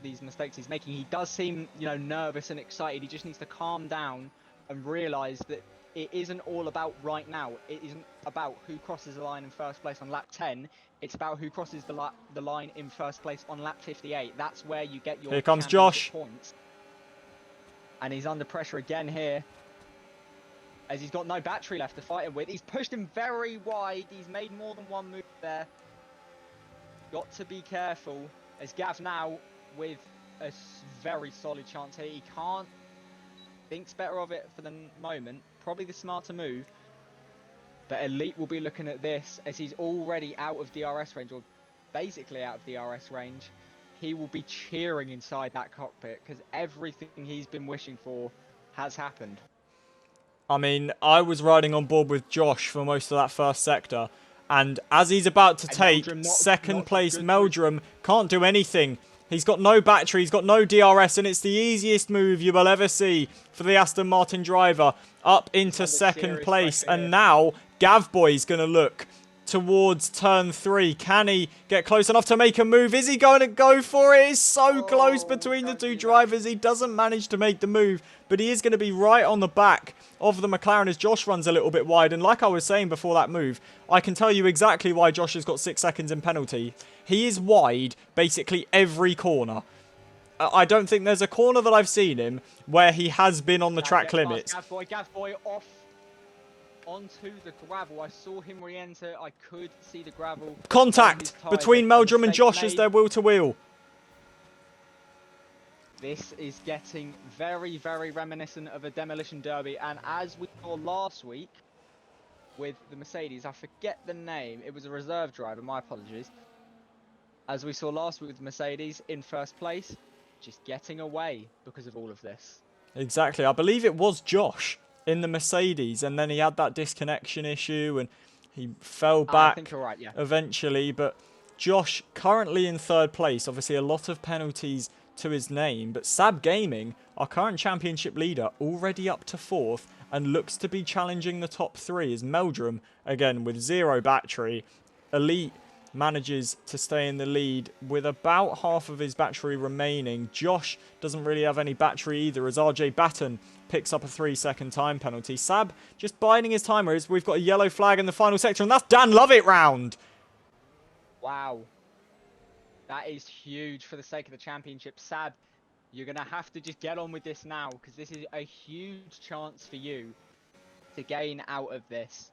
these mistakes he's making, he does seem, you know, nervous and excited. He just needs to calm down and realise that it isn't all about right now. It isn't about who crosses the line in first place on lap 10. It's about who crosses the line in first place on lap 58. That's where you get your Here comes Josh. Points. And he's under pressure again here, as he's got no battery left to fight him with. He's pushed him very wide. He's made more than one move there. Got to be careful, as Gav now with a very solid chance here. He can't, thinks better of it for the moment. Probably the smarter move. But Elite will be looking at this as he's already out of DRS range, or basically out of DRS range. He will be cheering inside that cockpit because everything he's been wishing for has happened. I mean, I was riding on board with Josh for most of that first sector. And as he's about to take second place, Meldrum can't do anything. He's got no battery, he's got no DRS, and it's the easiest move you will ever see for the Aston Martin driver up into second place. And now Gavboy's going to look towards turn 3. Can he get close enough to make a move? Is he going to go for it? It's so close between the two drivers. He doesn't manage to make the move, but he is going to be right on the back of the McLaren as Josh runs a little bit wide. And like I was saying before that move, I can tell you exactly why Josh has got 6 seconds in penalty. He is wide basically every corner. I don't think there's a corner that I've seen him where he has been on the track limits. Gavboy off onto the gravel. I saw him re-enter. I could see the gravel. Contact between Meldrum and Josh as they're wheel to wheel. This is getting very, very reminiscent of a demolition derby. And as we saw last week with the Mercedes, I forget the name. It was a reserve driver. My apologies. As we saw last week with the Mercedes in first place, just getting away because of all of this. Exactly. I believe it was Josh in the Mercedes, and then he had that disconnection issue and he fell back I think you're right, yeah. Eventually. But Josh currently in third place. Obviously a lot of penalties to his name, but Sab Gaming, our current championship leader, already up to 4th and looks to be challenging the top 3 as Meldrum, again with 0 battery. Elite manages to stay in the lead with about half of his battery remaining. Josh doesn't really have any battery either as RJ Batten picks up a 3-second time penalty. Sab just biding his time as we've got a yellow flag in the final sector, and that's Dan Lovett round. Wow. That is huge for the sake of the championship. Sab, you're going to have to just get on with this now because this is a huge chance for you to gain out of this.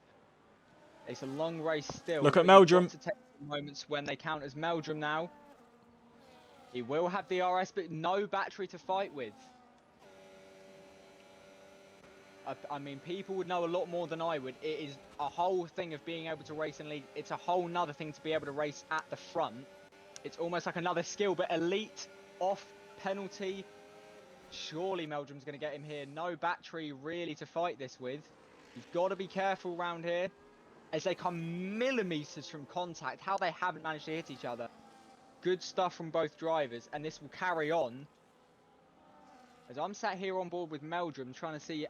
It's a long race still. Look at Meldrum. To take moments when they count as Meldrum now. He will have DRS, but no battery to fight with. I mean, people would know a lot more than I would. It is a whole thing of being able to race in lead. It's a whole nother thing to be able to race at the front. It's almost like another skill, but Elite off penalty. Surely Meldrum's going to get him here. No battery really to fight this with. You've got to be careful around here as they come millimeters from contact. How they haven't managed to hit each other. Good stuff from both drivers, and this will carry on. As I'm sat here on board with Meldrum trying to see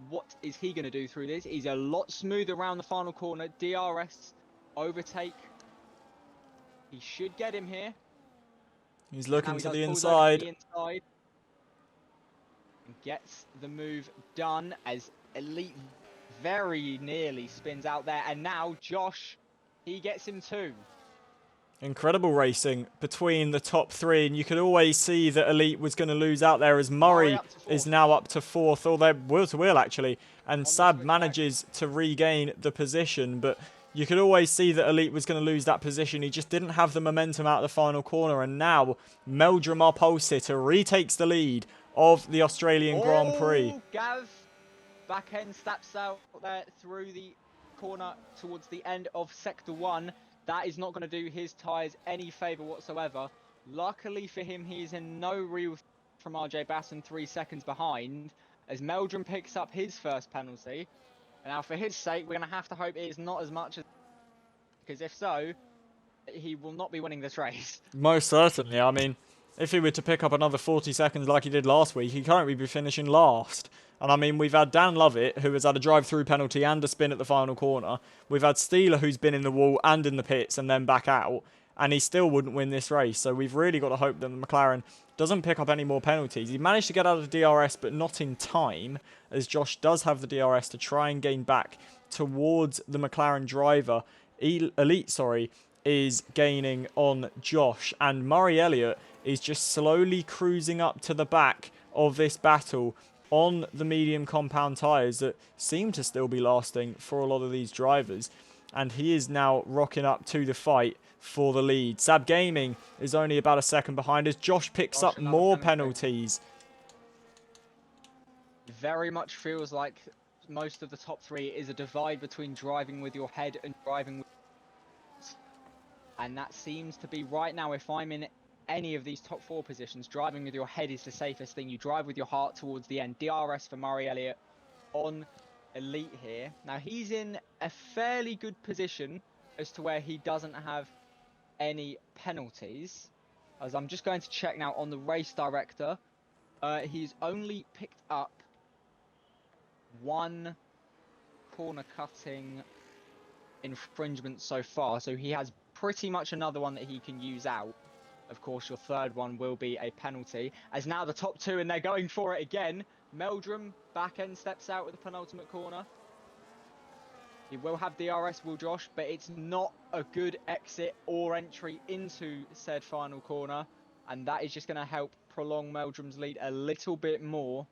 what is he going to do through this. He's a lot smoother around the final corner. DRS overtake. He should get him here. He's looking to the inside. And gets the move done as Elite very nearly spins out there. And now Josh, he gets him too. Incredible racing between the top 3, and you could always see that Elite was going to lose out there as Murray is now up to 4th, or they're wheel to wheel actually, and Sab manages to regain the position. But you could always see that Elite was going to lose that position. He just didn't have the momentum out of the final corner. And now Meldrum, our pole sitter, retakes the lead of the Australian Grand Prix. Gav back end steps out there through the corner towards the end of Sector 1. That is not going to do his tyres any favour whatsoever. Luckily for him, he's in no real from RJ Basson, 3 seconds behind, as Meldrum picks up his first penalty. And now for his sake, we're going to have to hope it is not as much as... because if so, he will not be winning this race. Most certainly. I mean, if he were to pick up another 40 seconds like he did last week, he'd currently be finishing last. And I mean, we've had Dan Lovett, who has had a drive-through penalty and a spin at the final corner. We've had Steeler, who's been in the wall and in the pits and then back out. And he still wouldn't win this race. So we've really got to hope that the McLaren doesn't pick up any more penalties. He managed to get out of the DRS, but not in time, as Josh does have the DRS to try and gain back towards the McLaren driver. Elite, is gaining on Josh. And Murray Elliott is just slowly cruising up to the back of this battle on the medium compound tyres that seem to still be lasting for a lot of these drivers. And he is now rocking up to the fight for the lead. Sab Gaming is only about a second behind as Josh picks up more penalties. Very much feels like most of the top 3 is a divide between driving with your head and driving with... and that seems to be right now, if I'm in any of these top 4 positions, driving with your head is the safest thing. You drive with your heart towards the end. DRS for Murray Elliott on Elite here. Now he's in a fairly good position as to where he doesn't have any penalties. As I'm just going to check now on the race director. He's only picked up 1 corner cutting infringement so far. So he has pretty much another one that he can use out. Of course, your third one will be a penalty. As now the top 2, and they're going for it again. Meldrum, back end, steps out with the penultimate corner. He will have DRS, will Josh, but it's not a good exit or entry into said final corner. And that is just going to help prolong Meldrum's lead a little bit more.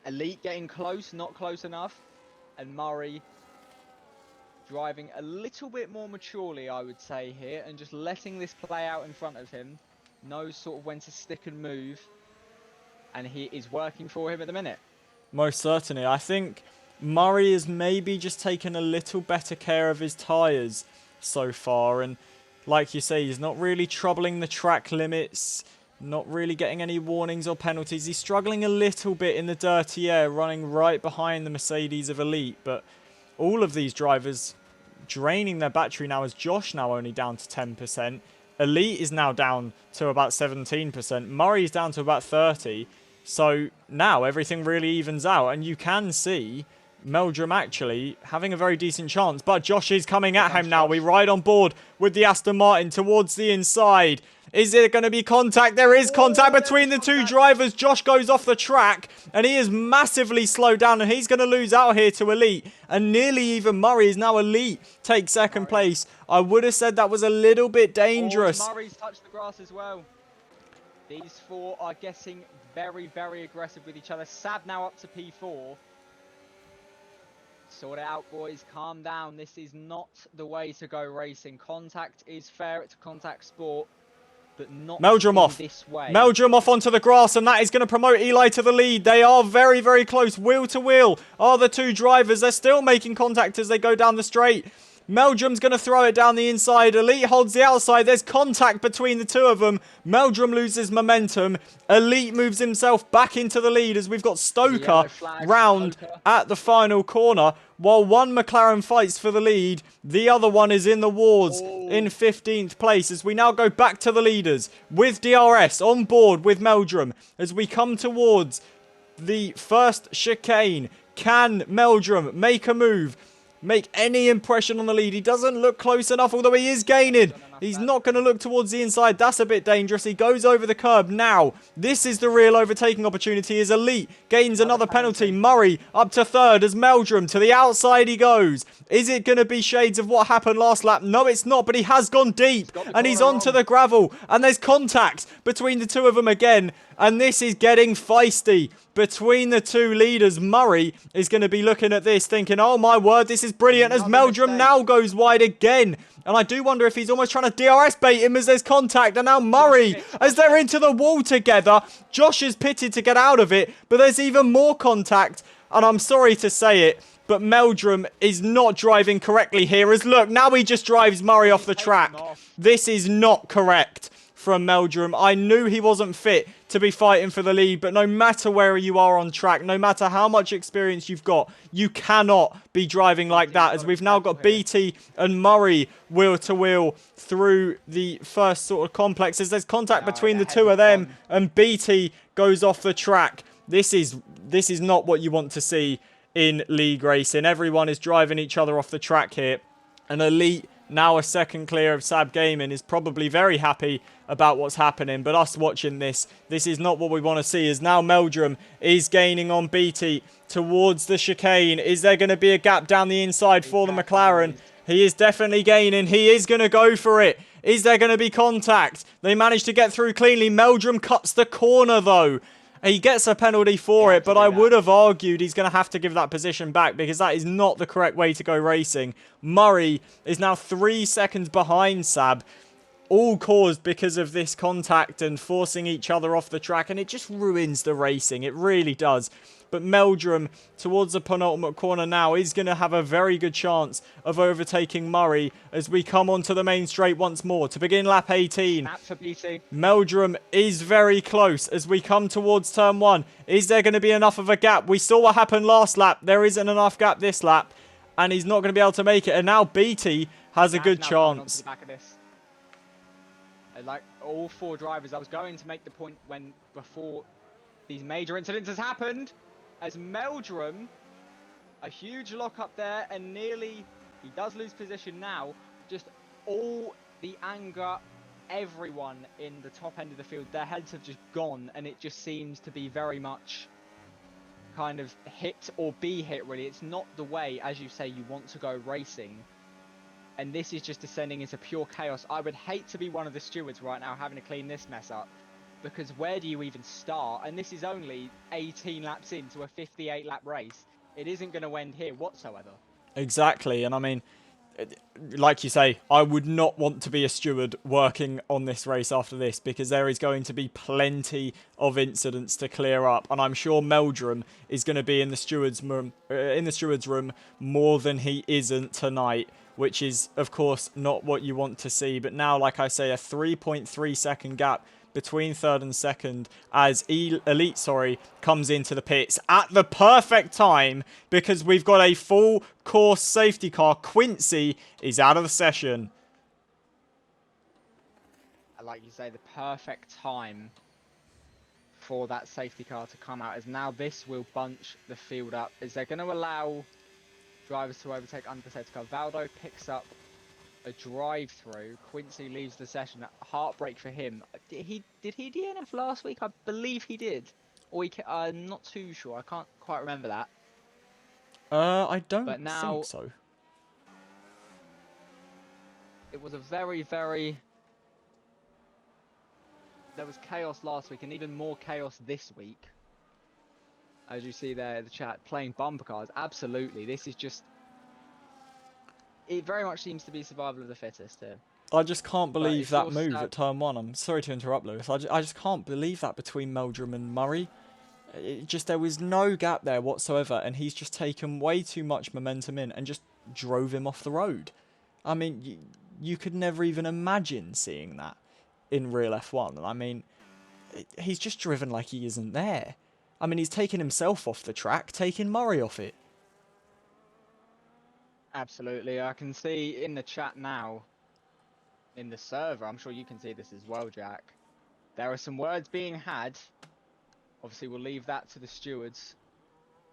Elite getting close, not close enough. And Murray driving a little bit more maturely, I would say, here, and just letting this play out in front of him. Knows sort of when to stick and move, and he is working for him at the minute. Most certainly. I think Murray has maybe just taken a little better care of his tyres so far, and like you say, he's not really troubling the track limits, not really getting any warnings or penalties. He's struggling a little bit in the dirty air, running right behind the Mercedes of Elite, but all of these drivers draining their battery now, as Josh now only down to 10%. Elite is now down to about 17%. Murray's down to about 30%. So now everything really evens out, and you can see Meldrum actually having a very decent chance. But Josh is coming at him now. We ride on board with the Aston Martin towards the inside. Is there going to be contact? There is contact between the 2 drivers. Josh goes off the track, and he is massively slowed down, and he's going to lose out here to Elite. And nearly even Murray is now Elite takes second place. I would have said that was a little bit dangerous. Murray's touched the grass as well. These 4 are getting very, very aggressive with each other. Sab now up to P4. Sort it out, boys. Calm down. This is not the way to go racing. Contact is fair. It's a contact sport. But not Meldrum off. This way. Meldrum off onto the grass, and that is going to promote Eli to the lead. They are very, very close. Wheel to wheel are the 2 drivers. They're still making contact as they go down the straight. Meldrum's going to throw it down the inside. Elite holds the outside. There's contact between the 2 of them. Meldrum loses momentum. Elite moves himself back into the lead as we've got Stoker round at the final corner. While one McLaren fights for the lead, the other one is in the wards in 15th place as we now go back to the leaders with DRS on board with Meldrum as we come towards the first chicane. Can Meldrum make a move? Make any impression on the lead? He doesn't look close enough, although he is gaining. He's not going to look towards the inside. That's a bit dangerous. He goes over the curb now. This is the real overtaking opportunity as Elite gains another penalty. Murray up to 3rd as Meldrum to the outside he goes. Is it going to be shades of what happened last lap? No, it's not, but he has gone deep, and he's onto the gravel, and there's contact between the two of them again, and this is getting feisty between the two leaders. Murray is going to be looking at this thinking, oh my word, this is brilliant, as Meldrum now goes wide again. And I do wonder if he's almost trying to DRS bait him as there's contact. And now Murray, as they're into the wall together, Josh is pitted to get out of it, but there's even more contact. And I'm sorry to say it, but Meldrum is not driving correctly here. As look, now he just drives Murray off the track. This is not correct from Meldrum. I knew he wasn't fit to be fighting for the lead, but no matter where you are on track, no matter how much experience you've got, you cannot be driving like that, as we've now got BT and Murray wheel to wheel through the first sort of complex, as there's contact between the two of them, and BT goes off the track. This is not what you want to see in league racing. Everyone is driving each other off the track here. An Elite, now a second clear of Sab Gaming, is probably very happy about what's happening. But us watching this is not what we want to see. As now Meldrum is gaining on BT towards the chicane. Is there going to be a gap down the inside for the McLaren? He is definitely gaining. He is going to go for it. Is there going to be contact? They managed to get through cleanly. Meldrum cuts the corner though. He gets a penalty for it, but I would have argued he's going to have to give that position back, because that is not the correct way to go racing. Murray is now 3 seconds behind Sab, all caused because of this contact and forcing each other off the track, and it just ruins the racing. It really does. But Meldrum, towards the penultimate corner now, is going to have a very good chance of overtaking Murray as we come onto the main straight once more to begin lap 18. Meldrum is very close as we come towards turn 1. Is there going to be enough of a gap? We saw what happened last lap. There isn't enough gap this lap, and he's not going to be able to make it. And now BT has a good chance. Like all 4 drivers, I was going to make the point before these major incidents has happened, as Meldrum, a huge lock up there, and nearly he does lose position now. Just all the anger, everyone in the top end of the field, their heads have just gone, and it just seems to be very much kind of hit or be hit, really. It's not the way, as you say, you want to go racing. And this is just descending into pure chaos. I would hate to be one of the stewards right now having to clean this mess up, because where do you even start? And this is only 18 laps into a 58 lap race. It isn't going to end here whatsoever. Exactly. And I mean, like you say, I would not want to be a steward working on this race after this, because there is going to be plenty of incidents to clear up, and I'm sure Meldrum is going to be in the steward's room more than he isn't tonight, which is of course not what you want to see. But now, like I say, a 3.3 second gap between third and second as Elite comes into the pits at the perfect time, because we've got a full course safety car. Quincy is out of the session. Like you say, the perfect time for that safety car to come out, as now this will bunch the field up. Is they're going to allow drivers to overtake under the safety car. Valdo picks up a drive-through. Quincy leaves the session. Heartbreak for him. Did he DNF last week? I believe he did. Or I'm not too sure. I can't quite remember that. I don't think so. It was a very, very... There was chaos last week, and even more chaos this week. As you see there in the chat, playing bumper cars. Absolutely. This is just... It very much seems to be survival of the fittest here. I just can't believe that move at turn 1. I'm sorry to interrupt, Lewis. I just can't believe that between Meldrum and Murray. There was no gap there whatsoever, and he's just taken way too much momentum in and just drove him off the road. I mean, you could never even imagine seeing that in real F1. I mean, he's just driven like he isn't there. I mean, he's taken himself off the track, taking Murray off it. Absolutely. I can see in the chat now, in the server, I'm sure you can see this as well, Jack. There are some words being had. Obviously, we'll leave that to the stewards.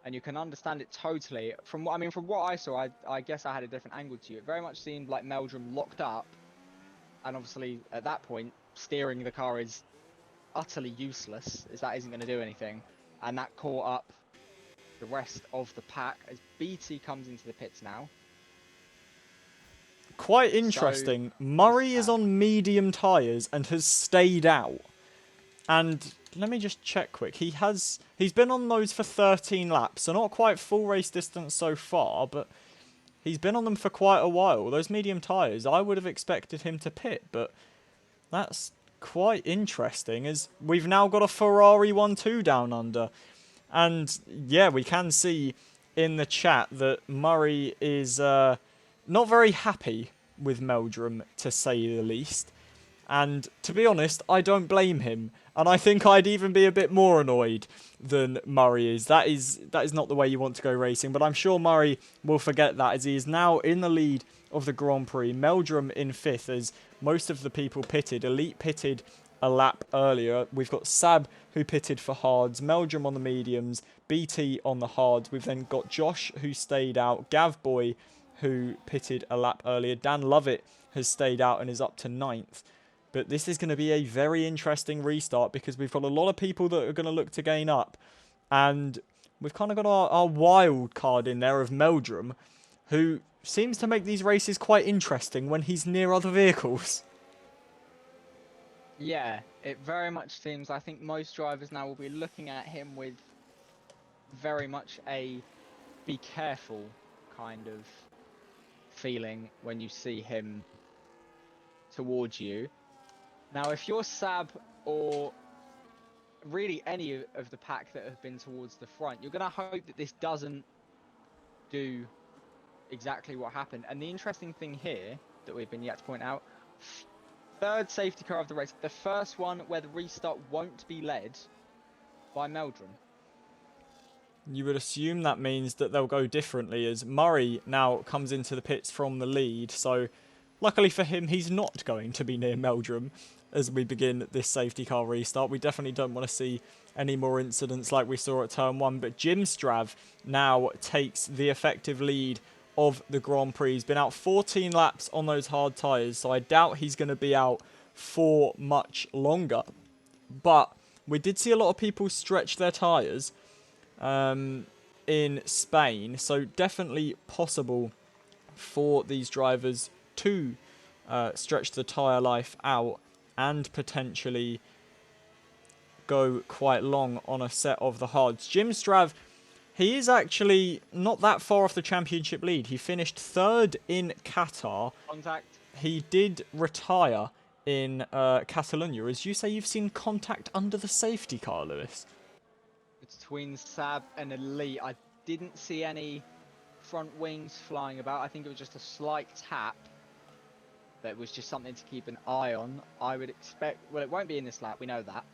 And you can understand it totally. From what I saw, I guess I had a different angle to you. It very much seemed like Meldrum locked up. And obviously, at that point, steering the car is utterly useless, as that isn't going to do anything. And that caught up the rest of the pack as BT comes into the pits now. quite So interesting. is Murray is Sab. on medium tyres and has stayed out. And let me just check quick. He's been on those for 13 laps, so not quite full race distance so far, but he's been on them for quite a while. Those medium tyres, I would have expected him to pit, but that's quite interesting, as we've now got a Ferrari 1-2 down under. And yeah, we can see in the chat that Murray is not very happy with Meldrum, to say the least. And to be honest, I don't blame him. And I think I'd even be a bit more annoyed than Murray is. That is not the way you want to go racing. But I'm sure Murray will forget that, as he is now in the lead of the Grand Prix. Meldrum in 5th, as most of the people pitted. Elite pitted a lap earlier. We've got Sab, who pitted for hards, Meldrum on the mediums, BT on the hards. We've then got Josh, who stayed out, Gavboy, who pitted a lap earlier. Dan Lovett has stayed out and is up to 9th. But this is going to be a very interesting restart, because we've got a lot of people that are going to look to gain up. And we've kind of got our wild card in there of Meldrum, who seems to make these races quite interesting when he's near other vehicles. Yeah, it very much seems. I think most drivers now will be looking at him with very much a be careful kind of feeling when you see him towards you. Now, if you're Sab or really any of the pack that have been towards the front, you're going to hope that this doesn't do exactly what happened. And the interesting thing here that we've been yet to point out, third safety car of the race, the first one where the restart won't be led by Meldrum. You would assume that means that they'll go differently, as Murray now comes into the pits from the lead. So luckily for him, he's not going to be near Meldrum as we begin this safety car restart. We definitely don't want to see any more incidents like we saw at turn 1. But Jim Strav now takes the effective lead of the Grand Prix. He's been out 14 laps on those hard tyres, so I doubt he's going to be out for much longer. But we did see a lot of people stretch their tyres in Spain, so definitely possible for these drivers to stretch the tyre life out and potentially go quite long on a set of the hards. Jim Strav, he is actually not that far off the championship lead. He finished 3rd in Qatar. Contact. He did retire in Catalonia. As you say, you've seen contact under the safety car, Lewis. Between Sab and Elite, I didn't see any front wings flying about. I think it was just a slight tap. That was just something to keep an eye on. I would expect, well, it won't be in this lap, we know that.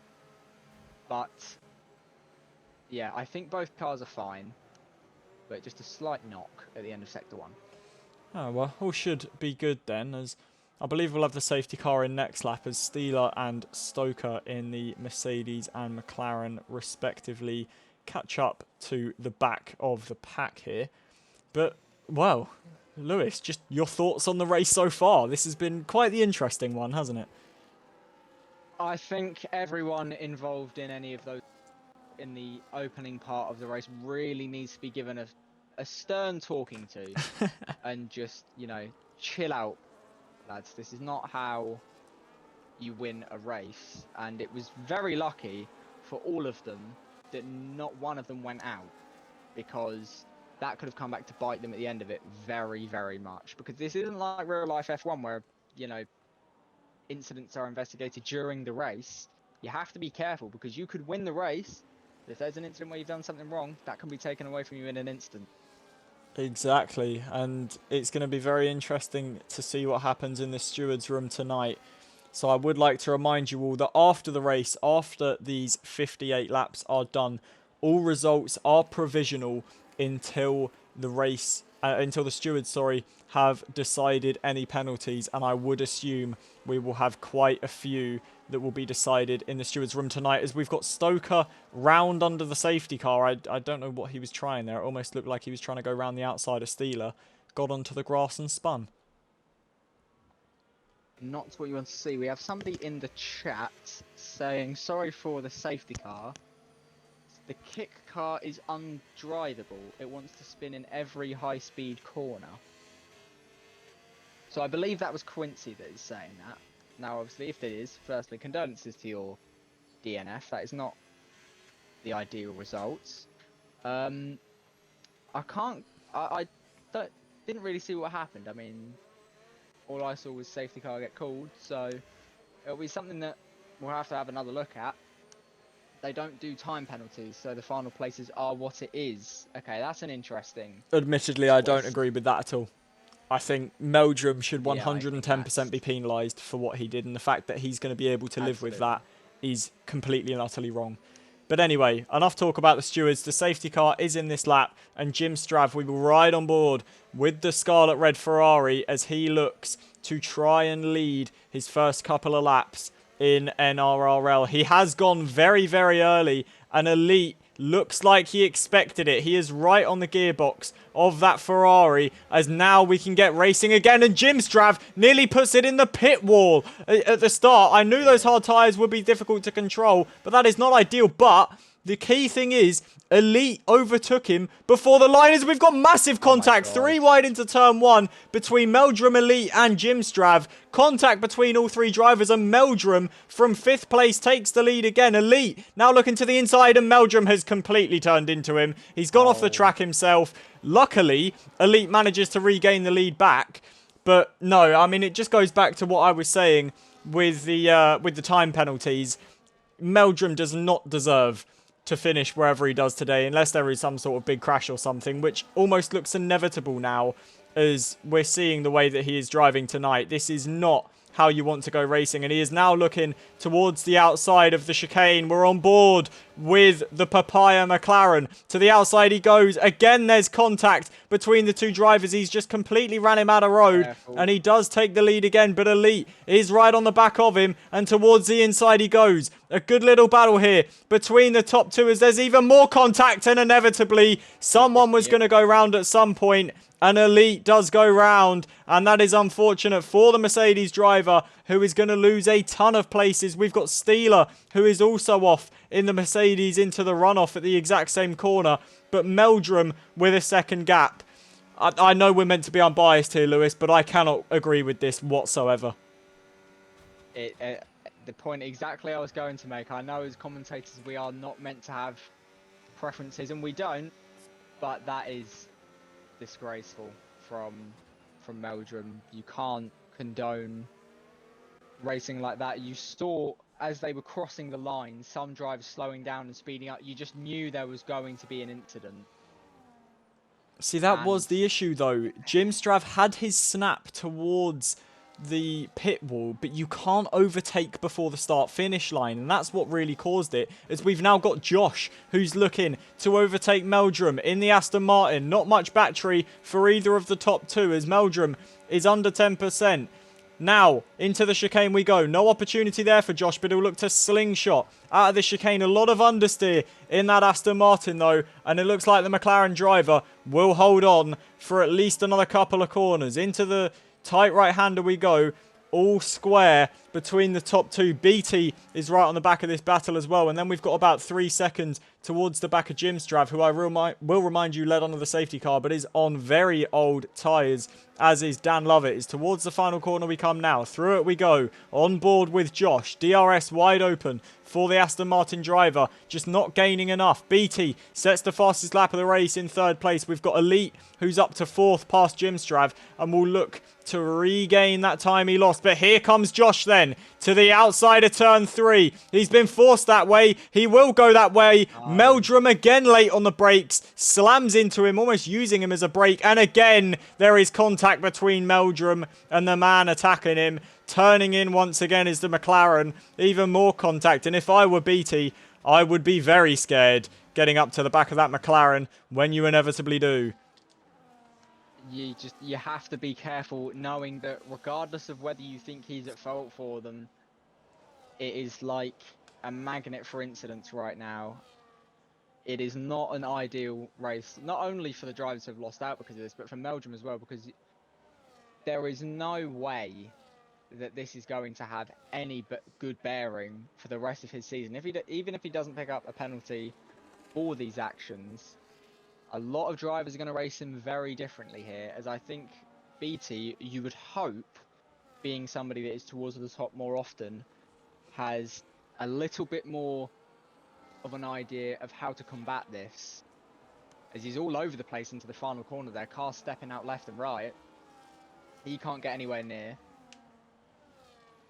But yeah, I think both cars are fine. But just a slight knock at the end of Sector 1. Oh, well, all should be good then, as I believe we'll have the safety car in next lap, as Steeler and Stoker in the Mercedes and McLaren respectively catch up to the back of the pack here. But, well, Lewis, just your thoughts on the race so far. This has been quite the interesting one, hasn't it? I think everyone involved in any of those in the opening part of the race really needs to be given a stern talking to and just, you know, chill out, lads. This is not how you win a race, and it was very lucky for all of them that not one of them went out, because that could have come back to bite them at the end of it very, very much. Because this isn't like real life F1 where, you know, incidents are investigated during the race. You have to be careful, because you could win the race, but if there's an incident where you've done something wrong, that can be taken away from you in an instant. Exactly, and it's going to be very interesting to see what happens in the stewards room tonight. So I would like to remind you all that after the race, after these 58 laps are done, all results are provisional until the race, until the stewards, have decided any penalties, and I would assume we will have quite a few that will be decided in the stewards room tonight, as we've got Stoker round under the safety car. I don't know what he was trying there. It almost looked like he was trying to go round the outside of Steeler, got onto the grass and spun. Not what you want to see. We have somebody in the chat saying, sorry for the safety car. The kick car is undrivable. It wants to spin in every high-speed corner. So I believe that was Quincy that is saying that. Now, obviously, if it is, firstly, condolences to your DNF. That is not the ideal results. Um, I can't. I don't, didn't really see what happened. I mean, all I saw was safety car get called, so it'll be something that we'll have to have another look at. They don't do time penalties, so the final places are what it is. Okay, that's an interesting Admittedly, I don't twist. agree with that at all. I think Meldrum should Yeah, I think 110% be that's penalised for what he did, and the fact that he's going to be able to live with absolutely. that is completely and utterly wrong. But anyway, enough talk about the stewards. The safety car is in this lap, and Jim Strav, we will ride on board with the Scarlet Red Ferrari as he looks to try and lead his first couple of laps in NRRL. He has gone very, very early, and Elite looks like he expected it. He is right on the gearbox of that Ferrari as now we can get racing again, and Jim Strav nearly puts it in the pit wall at the start. I knew those hard tyres would be difficult to control, but that is not ideal. But the key thing is Elite overtook him before the line is. We've got massive Oh my contact, God. 3 wide into turn 1 between Meldrum, Elite and Jim Strav. Contact between all 3 drivers, and Meldrum from 5th place takes the lead again. Elite now looking to the inside, and Meldrum has completely turned into him. He's gone off the track himself. Luckily, Elite manages to regain the lead back. But no, I mean, it just goes back to what I was saying with the time penalties. Meldrum does not deserve to finish wherever he does today unless there is some sort of big crash or something, which almost looks inevitable now as we're seeing the way that he is driving tonight. This is not how you want to go racing, and he is now looking towards the outside of the chicane. We're on board with the Papaya McLaren. To the outside he goes. Again, there's contact between the 2 drivers. He's just completely ran him out of road, Careful. and he does take the lead again, but Elite is right on the back of him, and towards the inside he goes. A good little battle here between the top 2 as there's even more contact, and inevitably someone was going to go round at some point. And Elite does go round, and that is unfortunate for the Mercedes driver, who is going to lose a ton of places. We've got Steeler, who is also off in the Mercedes into the runoff at the exact same corner, but Meldrum with a second gap. I know we're meant to be unbiased here, Lewis, but I cannot agree with this whatsoever. The point exactly I was going to make. I know as commentators we are not meant to have preferences, and we don't, but that is disgraceful from Meldrum. You can't condone racing like that. You saw as they were crossing the line, some drivers slowing down and speeding up. You just knew there was going to be an incident. See, that was the issue, though. Jim Strav had his snap towards the pit wall, but you can't overtake before the start-finish line, and that's what really caused it, as we've now got Josh, who's looking to overtake Meldrum in the Aston Martin. Not much battery for either of the top 2, as Meldrum is under 10%. Now, into the chicane we go. No opportunity there for Josh, but he'll look to slingshot out of the chicane. A lot of understeer in that Aston Martin, though, and it looks like the McLaren driver will hold on for at least another couple of corners. Into the tight right-hander we go. All square between the top 2. BT is right on the back of this battle as well. And then we've got about 3 seconds towards the back of Jim Strav, who I will remind you led onto the safety car, but is on very old tyres, as is Dan Lovett. Is towards the final corner we come now. Through it we go. On board with Josh. DRS wide open for the Aston Martin driver. Just not gaining enough. BT sets the fastest lap of the race in 3rd place. We've got Elite, who's up to 4th past Jim Strav, and will look to regain that time he lost. But here comes Josh then to the outside of turn 3. He's been forced that way. He will go that way. Meldrum again late on the brakes. Slams into him, almost using him as a brake. And again, there is contact between Meldrum and the man attacking him. Turning in once again is the McLaren. Even more contact. And if I were BT, I would be very scared getting up to the back of that McLaren when you inevitably do. You have to be careful, knowing that regardless of whether you think he's at fault for them, it is like a magnet for incidents right now. It is not an ideal race, not only for the drivers who have lost out because of this, but for Meldrum as well, because there is no way that this is going to have any good bearing for the rest of his season. Even if he doesn't pick up a penalty for these actions, a lot of drivers are going to race him very differently here, as I think BT, you would hope, being somebody that is towards the top more often, has a little bit more of an idea of how to combat this, as he's all over the place into the final corner there. Cars stepping out left and right. He can't get anywhere near.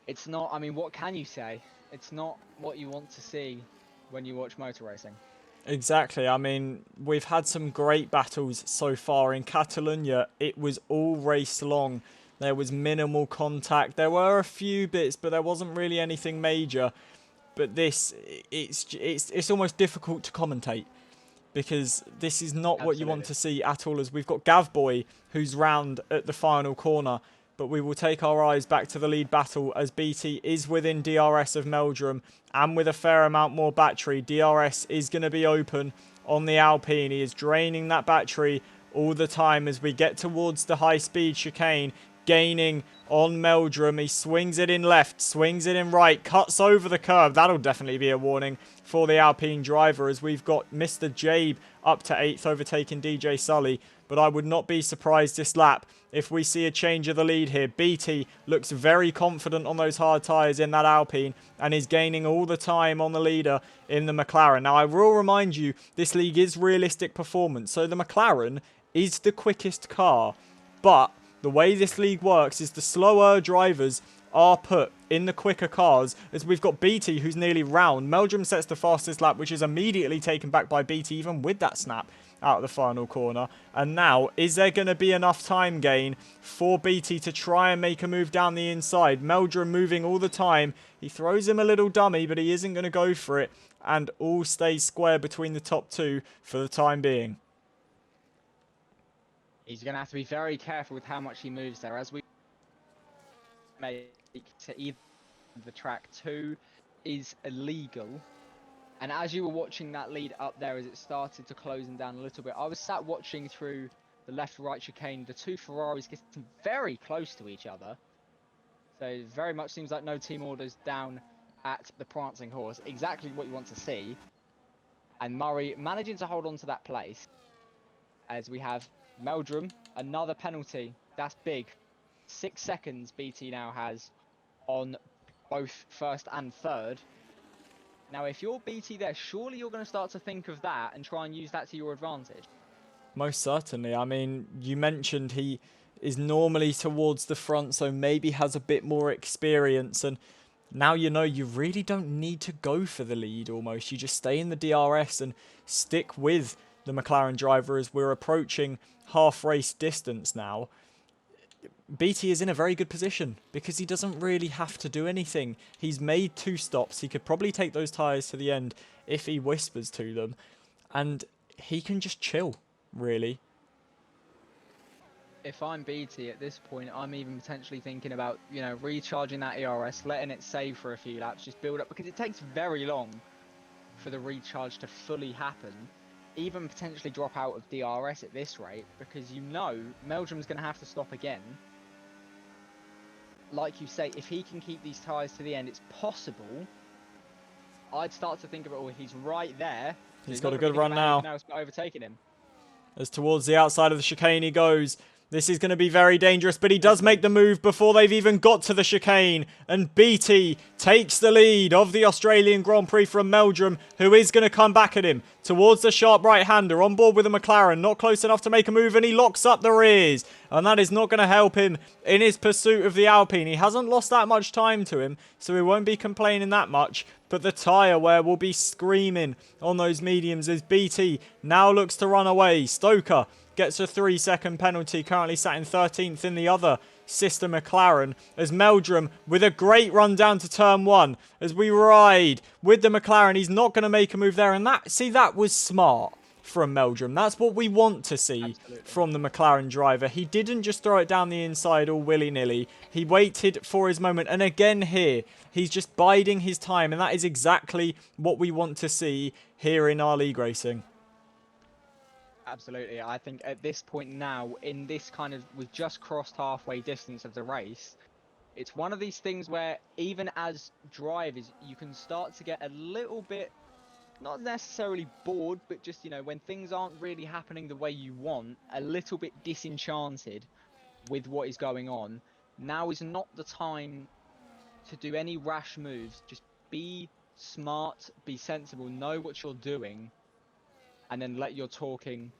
It's not, I mean, what can you say? It's not what you want to see when you watch motor racing. Exactly. I mean, we've had some great battles so far. In Catalonia, it was all race long. There was minimal contact. There were a few bits, but there wasn't really anything major. But this, it's almost difficult to commentate, because this is not what you want to see at all, as we've got Gavboy, who's round at the final corner. But we will take our eyes back to the lead battle, as BT is within DRS of Meldrum, and with a fair amount more battery. DRS is going to be open on the Alpine. He is draining that battery all the time as we get towards the high-speed chicane, gaining on Meldrum. He swings it in left, swings it in right, cuts over the curve. That'll definitely be a warning for the Alpine driver, as we've got Mr. Jabe up to 8th, overtaking DJ Sully. But I would not be surprised this lap if we see a change of the lead here. BT looks very confident on those hard tyres in that Alpine, and is gaining all the time on the leader in the McLaren. Now, I will remind you, this league is realistic performance, so the McLaren is the quickest car, but the way this league works is the slower drivers are put in the quicker cars, as we've got BT, who's nearly round. Meldrum sets the fastest lap, which is immediately taken back by BT, even with that snap out of the final corner. And now, is there going to be enough time gain for BT to try and make a move down the inside? Meldrum moving all the time. He throws him a little dummy, but he isn't going to go for it. And all stays square between the top two for the time being. He's going to have to be very careful with how much he moves there, as we make to either the track 2 is illegal. And as you were watching that lead up there, as it started to closing down a little bit, I was sat watching through the left-right chicane, the two Ferraris getting very close to each other. So it very much seems like no team orders down at the Prancing Horse. Exactly what you want to see. And Murray managing to hold on to that place, as we have Meldrum, another penalty. That's big. 6 seconds BT now has on both first and third. Now, if you're BT there, surely you're going to start to think of that and try and use that to your advantage. Most certainly. I mean, you mentioned he is normally towards the front, so maybe has a bit more experience. And now you know you really don't need to go for the lead almost. You just stay in the DRS and stick with the McLaren driver, as we're approaching half race distance now. BT is in a very good position because he doesn't really have to do anything. He's made 2 stops. He could probably take those tyres to the end if he whispers to them. And he can just chill, really. If I'm BT at this point, I'm even potentially thinking about, you know, recharging that ERS, letting it save for a few laps, just build up, because it takes very long for the recharge to fully happen. Even potentially drop out of DRS at this rate, because you know Meldrum's going to have to stop again. Like you say, if he can keep these tyres to the end, it's possible. I'd start to think of it, oh, he's right there. So He's got a good run now. Now it's overtaking him. As towards the outside of the chicane he goes. This is going to be very dangerous, but he does make the move before they've even got to the chicane. And BT takes the lead of the Australian Grand Prix from Meldrum, who is going to come back at him towards the sharp right-hander. On board with the McLaren, not close enough to make a move, and he locks up the rears. And that is not going to help him in his pursuit of the Alpine. He hasn't lost that much time to him, so he won't be complaining that much. But the tyre wear will be screaming on those mediums as BT now looks to run away. Stoker gets a 3-second penalty, currently sat in 13th in the other sister McLaren, as Meldrum with a great run down to turn 1 as we ride with the McLaren. He's not going to make a move there, and that was smart from Meldrum. That's what we want to see from the McLaren driver. He didn't just throw it down the inside all willy-nilly. He waited for his moment, and again here, he's just biding his time, and that is exactly what we want to see here in our league racing. Absolutely. I think at this point now, in this kind of, we've just crossed halfway distance of the race, it's one of these things where even as drivers, you can start to get a little bit, not necessarily bored, but just, you know, when things aren't really happening the way you want, a little bit disenchanted with what is going on. Now is not the time to do any rash moves. Just be smart, be sensible, know what you're doing, and then let your driving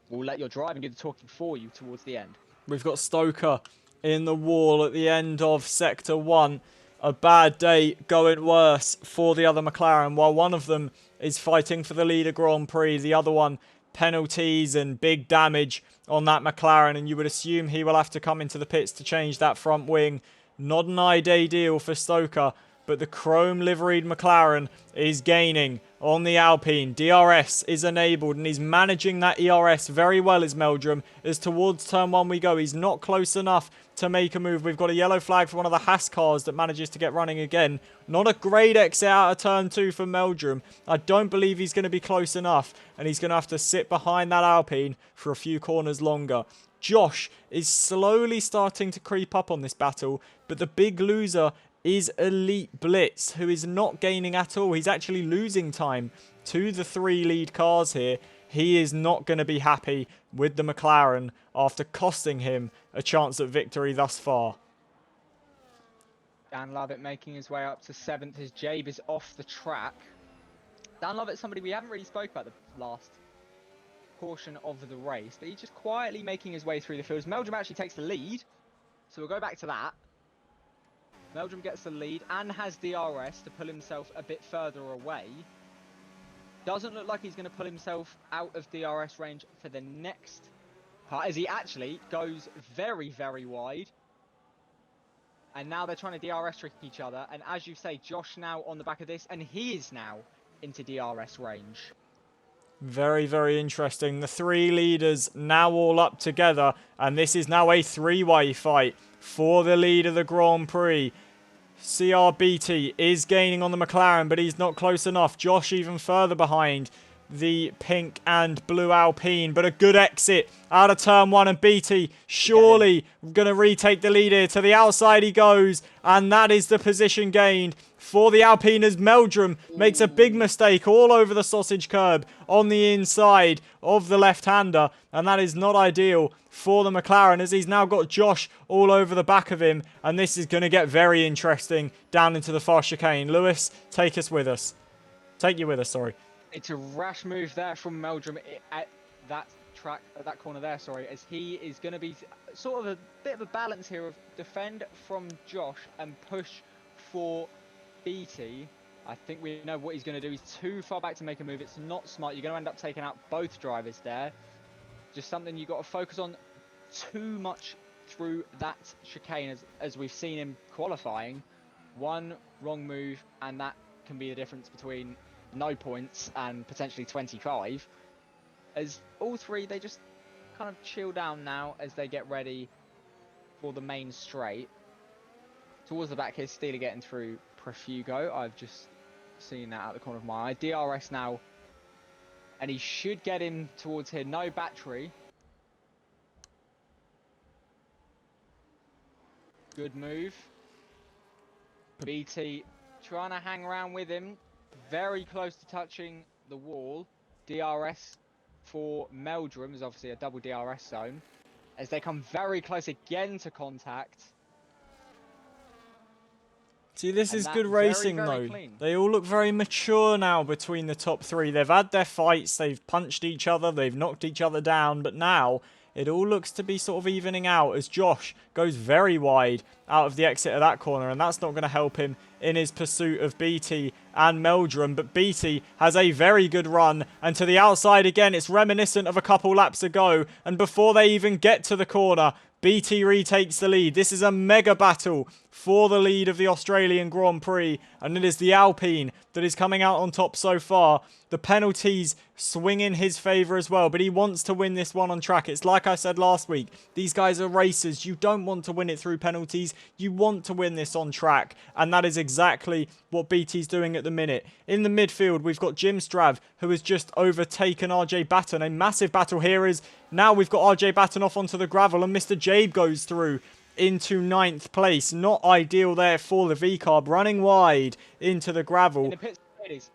do the talking for you towards the end. We've got Stoker in the wall at the end of Sector 1. A bad day going worse for the other McLaren. While one of them is fighting for the leader Grand Prix, the other one penalties and big damage on that McLaren. And you would assume he will have to come into the pits to change that front wing. Not an ideal for Stoker, but the chrome liveried McLaren is gaining on the Alpine. DRS is enabled and he's managing that ERS very well as Meldrum. As towards turn 1 we go, he's not close enough to make a move. We've got a yellow flag for one of the Haas cars that manages to get running again. Not a great exit out of turn 2 for Meldrum. I don't believe he's going to be close enough and he's going to have to sit behind that Alpine for a few corners longer. Josh is slowly starting to creep up on this battle, but the big loser is Elite Blitz, who is not gaining at all. He's actually losing time to the 3 lead cars here. He is not going to be happy with the McLaren after costing him a chance at victory thus far. Dan Lovett making his way up to 7th as Jabe is off the track. Dan Lovett's somebody we haven't really spoke about the last portion of the race, but he's just quietly making his way through the fields. Meldrum actually takes the lead, so we'll go back to that. Meldrum gets the lead and has DRS to pull himself a bit further away. Doesn't look like he's going to pull himself out of DRS range for the next part, as he actually goes very, very wide. And now they're trying to DRS trick each other. And as you say, Josh now on the back of this, and he is now into DRS range. Very, very interesting. The 3 leaders now all up together, and this is now a 3-way fight for the lead of the Grand Prix. CRBT is gaining on the McLaren, but he's not close enough. Josh even further behind the pink and blue Alpine, but a good exit out of turn 1, and BT surely going to retake the lead here. To the outside he goes, and that is the position gained for the Alpine as Meldrum makes a big mistake all over the sausage curb on the inside of the left-hander, and that is not ideal for the McLaren as he's now got Josh all over the back of him, and this is going to get very interesting down into the fast chicane. Lewis, take you with us, sorry. It's a rash move there from Meldrum at that corner there, as he is going to be sort of a bit of a balance here of defend from Josh and push for BT. I think we know what he's going to do. He's too far back to make a move. It's not smart. You're going to end up taking out both drivers there. Just something you've got to focus on too much through that chicane, as we've seen him qualifying. One wrong move and that can be the difference between no points and potentially 25. As all 3, they just kind of chill down now as they get ready for the main straight. Towards the back here, Steeler getting through Profugo. I've just seen that out the corner of my eye. DRS now, and he should get him towards here. No battery. Good move. BT trying to hang around with him. Very close to touching the wall. DRS for Meldrum is obviously a double DRS zone. As they come very close again to contact. See, this is good racing, though. Clean. They all look very mature now between the top 3. They've had their fights, they've punched each other, they've knocked each other down, but now it all looks to be sort of evening out as Josh goes very wide out of the exit of that corner, and that's not going to help him in his pursuit of BT and Meldrum. But BT has a very good run, and to the outside again, it's reminiscent of a couple laps ago, and before they even get to the corner, BT retakes the lead. This is a mega battle for the lead of the Australian Grand Prix, and it is the Alpine that is coming out on top so far. The penalties swing in his favour as well, but he wants to win this one on track. It's like I said last week, these guys are racers. You don't want to win it through penalties. You want to win this on track, and that is exactly what BT's doing at the minute. In the midfield, we've got Jim Strav, who has just overtaken RJ Batten. A massive battle here is now we've got RJ Batten off onto the gravel, and Mr. Jabe goes through into 9th place. Not ideal there for the V-Carb, running wide into the gravel. In the pits, ladies.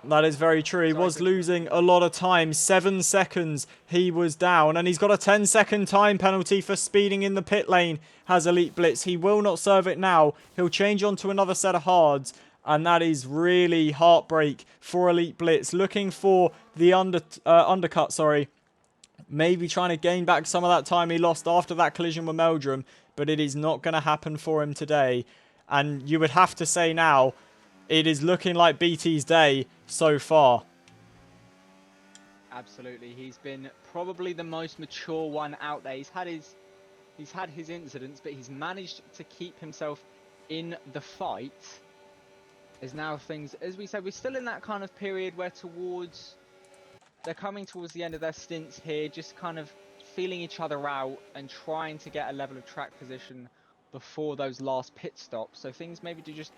That is very true. He Sorry, was Chris. losing a lot of time. 7 seconds he was down. And he's got a 10-second time penalty for speeding in the pit lane, has Elite Blitz. He will not serve it now. He'll change on to another set of hards. And that is really heartbreak for Elite Blitz. Looking for the undercut, sorry. Maybe trying to gain back some of that time he lost after that collision with Meldrum. But it is not going to happen for him today. And you would have to say now, it is looking like BT's day so far. Absolutely, he's been probably the most mature one out there. He's had his incidents, but he's managed to keep himself in the fight. As now things, as we said, we're still in that kind of period where they're coming towards the end of their stints here, just kind of feeling each other out and trying to get a level of track position before those last pit stops. So things maybe do just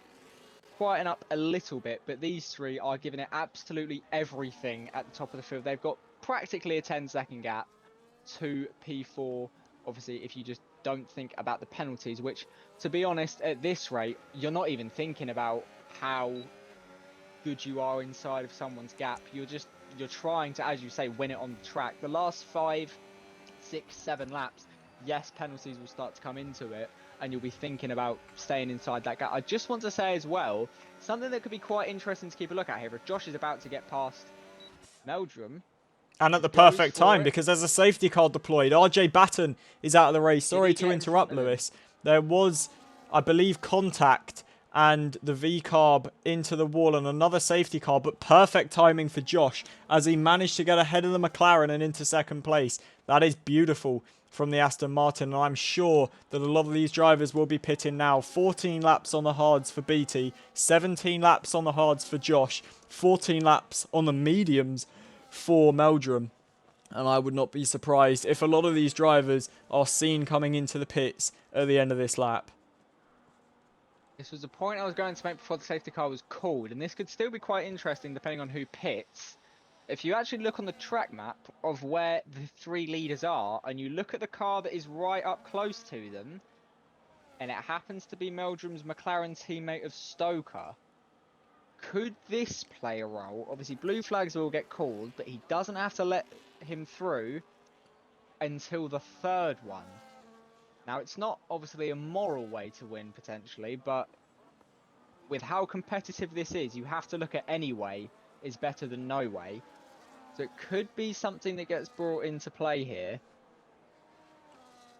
quieten up a little bit, but these three are giving it absolutely everything at the top of the field. They've got practically a 10-second gap to P4. Obviously, if you just don't think about the penalties, which, to be honest, at this rate, you're not even thinking about how good you are inside of someone's gap. You're trying to, as you say, win it on the track. The last 5, 6, 7 laps, yes, penalties will start to come into it, and you'll be thinking about staying inside that gap. I just want to say as well, something that could be quite interesting to keep a look at here. If Josh is about to get past Meldrum, and at the perfect time, because there's a safety car deployed. RJ Batten is out of the race. Sorry to interrupt, Lewis. There was, I believe, contact and the V-carb into the wall and another safety car, but perfect timing for Josh as he managed to get ahead of the McLaren and into second place. That is beautiful from the Aston Martin, and I'm sure that a lot of these drivers will be pitting now. 14 laps on the hards for BT, 17 laps on the hards for Josh, 14 laps on the mediums for Meldrum. And I would not be surprised if a lot of these drivers are seen coming into the pits at the end of this lap. This was the point I was going to make before the safety car was called, and this could still be quite interesting depending on who pits. If you actually look on the track map of where the 3 leaders are, and you look at the car that is right up close to them, and it happens to be Meldrum's McLaren teammate of Stoker, could this play a role? Obviously, blue flags will get called, but he doesn't have to let him through until the 3rd one. Now, it's not obviously a moral way to win, potentially, but with how competitive this is, you have to look at any way is better than no way. So it could be something that gets brought into play here.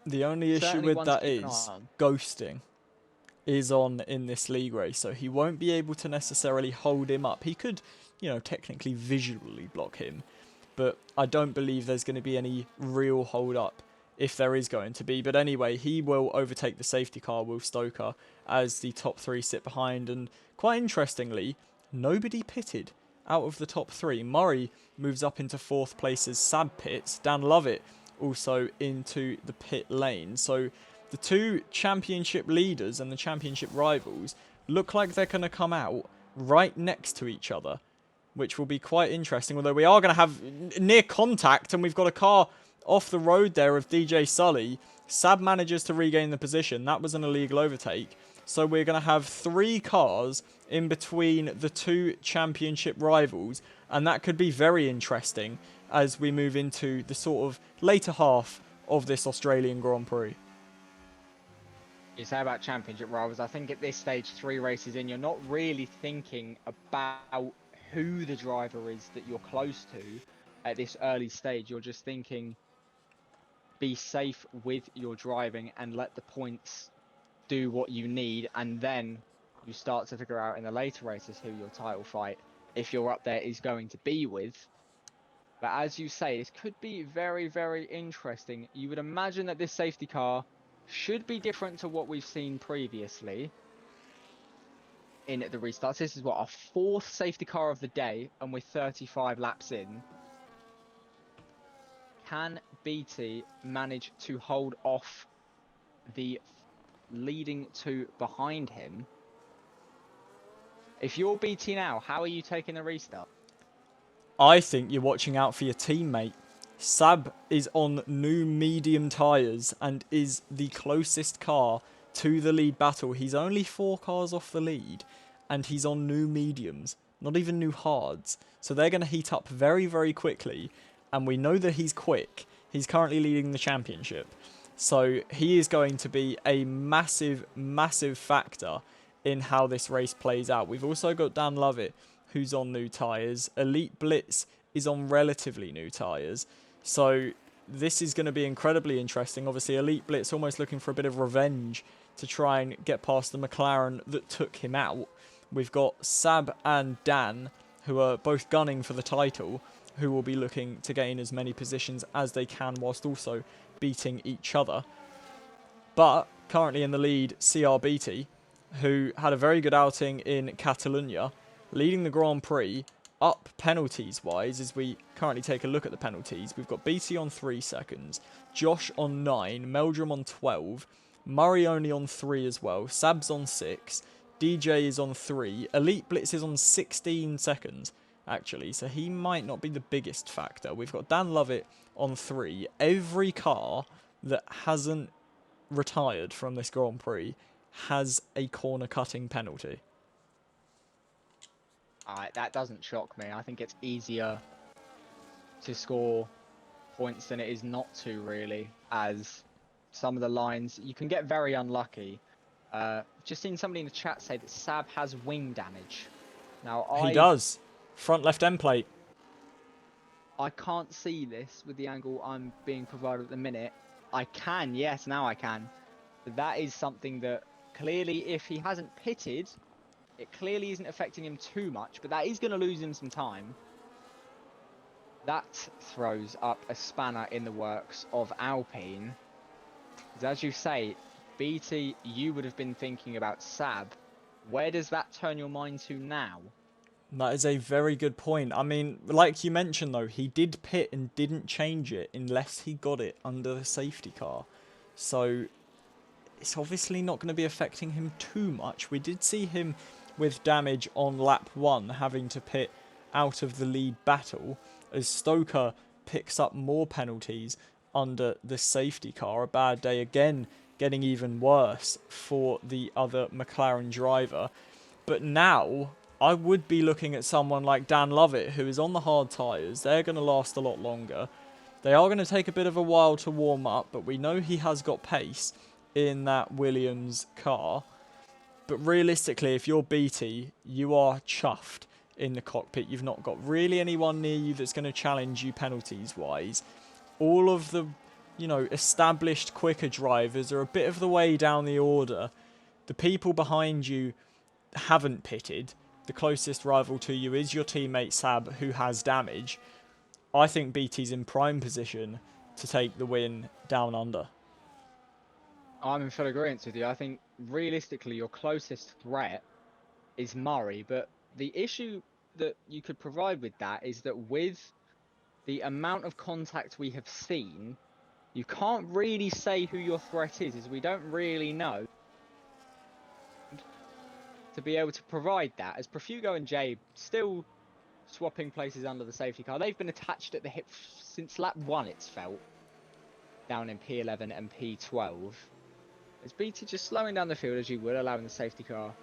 The only issue with that is ghosting is on in this league race, so he won't be able to necessarily hold him up. He could, technically visually block him, but I don't believe there's going to be any real hold up if there is going to be. But anyway, he will overtake the safety car, Will Stoker, as the top 3 sit behind. And quite interestingly, nobody pitted out of the top 3. Murray moves up into 4th place as Sab pits. Dan Lovett also into the pit lane. So the 2 championship leaders and the championship rivals look like they're going to come out right next to each other, which will be quite interesting. Although we are going to have near contact, and we've got a car off the road there of DJ Sully. Sab manages to regain the position. That was an illegal overtake. So we're going to have 3 cars in between the 2 championship rivals. And that could be very interesting as we move into the sort of later half of this Australian Grand Prix. You say about championship rivals, I think at this stage, 3 races in, you're not really thinking about who the driver is that you're close to at this early stage. You're just thinking, be safe with your driving and let the points do what you need, and then you start to figure out in the later races who your title fight, if you're up there, is going to be with. But as you say, this could be very, very interesting. You would imagine that this safety car should be different to what we've seen previously in the restarts. This is what, our 4th safety car of the day, and we're 35 laps in. Can BT manage to hold off the leading 2 behind him? If you're BT now, how are you taking the restart? I think you're watching out for your teammate. Sab is on new medium tyres and is the closest car to the lead battle. He's only 4 cars off the lead, and he's on new mediums. not even new hards. So they're going to heat up very, very quickly. And we know that he's quick. He's currently leading the championship. So he is going to be a massive, massive factor in how this race plays out. We've also got Dan Lovett, who's on new tyres. Elite Blitz is on relatively new tyres. So this is going to be incredibly interesting. Obviously, Elite Blitz almost looking for a bit of revenge to try and get past the McLaren that took him out. We've got Sab and Dan, who are both gunning for the title, who will be looking to gain as many positions as they can whilst also beating each other. But currently in the lead, CRBT, who had a very good outing in Catalonia, leading the Grand Prix, up penalties-wise as we currently take a look at the penalties. We've got BT on 3 seconds, Josh on 9, Meldrum on 12, Murray only on 3 as well, Sab's on 6, DJ is on 3, Elite Blitz is on 16 seconds, actually, so he might not be the biggest factor. We've got Dan Lovett on 3. Every car that hasn't retired from this Grand Prix has a corner cutting penalty. That doesn't shock me. I think it's easier to score points than it is not to, really, as some of the lines you can get very unlucky. Just seen somebody in the chat say that Sab has wing damage. Now He does. Front left end plate. I can't see this with the angle I'm being provided at the minute. I can, yes, now I can. But that is something that clearly, if he hasn't pitted, it clearly isn't affecting him too much, but that is going to lose him some time. That throws up a spanner in the works of Alpine. As you say, BT, you would have been thinking about Sab. Where does that turn your mind to now? That is a very good point. I mean, like you mentioned though, he did pit and didn't change it unless he got it under the safety car. So it's obviously not going to be affecting him too much. We did see him with damage on lap 1 having to pit out of the lead battle as Stoker picks up more penalties under the safety car. A bad day again, getting even worse for the other McLaren driver. But now I would be looking at someone like Dan Lovett, who is on the hard tyres. They're going to last a lot longer. They are going to take a bit of a while to warm up, but we know he has got pace in that Williams car. But realistically, if you're BT, you are chuffed in the cockpit. You've not got really anyone near you that's going to challenge you penalties-wise. All of the, established quicker drivers are a bit of the way down the order. The people behind you haven't pitted. The closest rival to you is your teammate Sab, who has damage. I think BT's in prime position to take the win down under. I'm in full agreement with you. I think realistically your closest threat is Murray, but the issue that you could provide with that is that with the amount of contact we have seen, you can't really say who your threat is, as we don't really know to be able to provide that, as Profugo and Jay still swapping places under the safety car. They've been attached at the hip since lap 1, it's felt, down in P11 and P12. As BT just slowing down the field as you would, allowing the safety car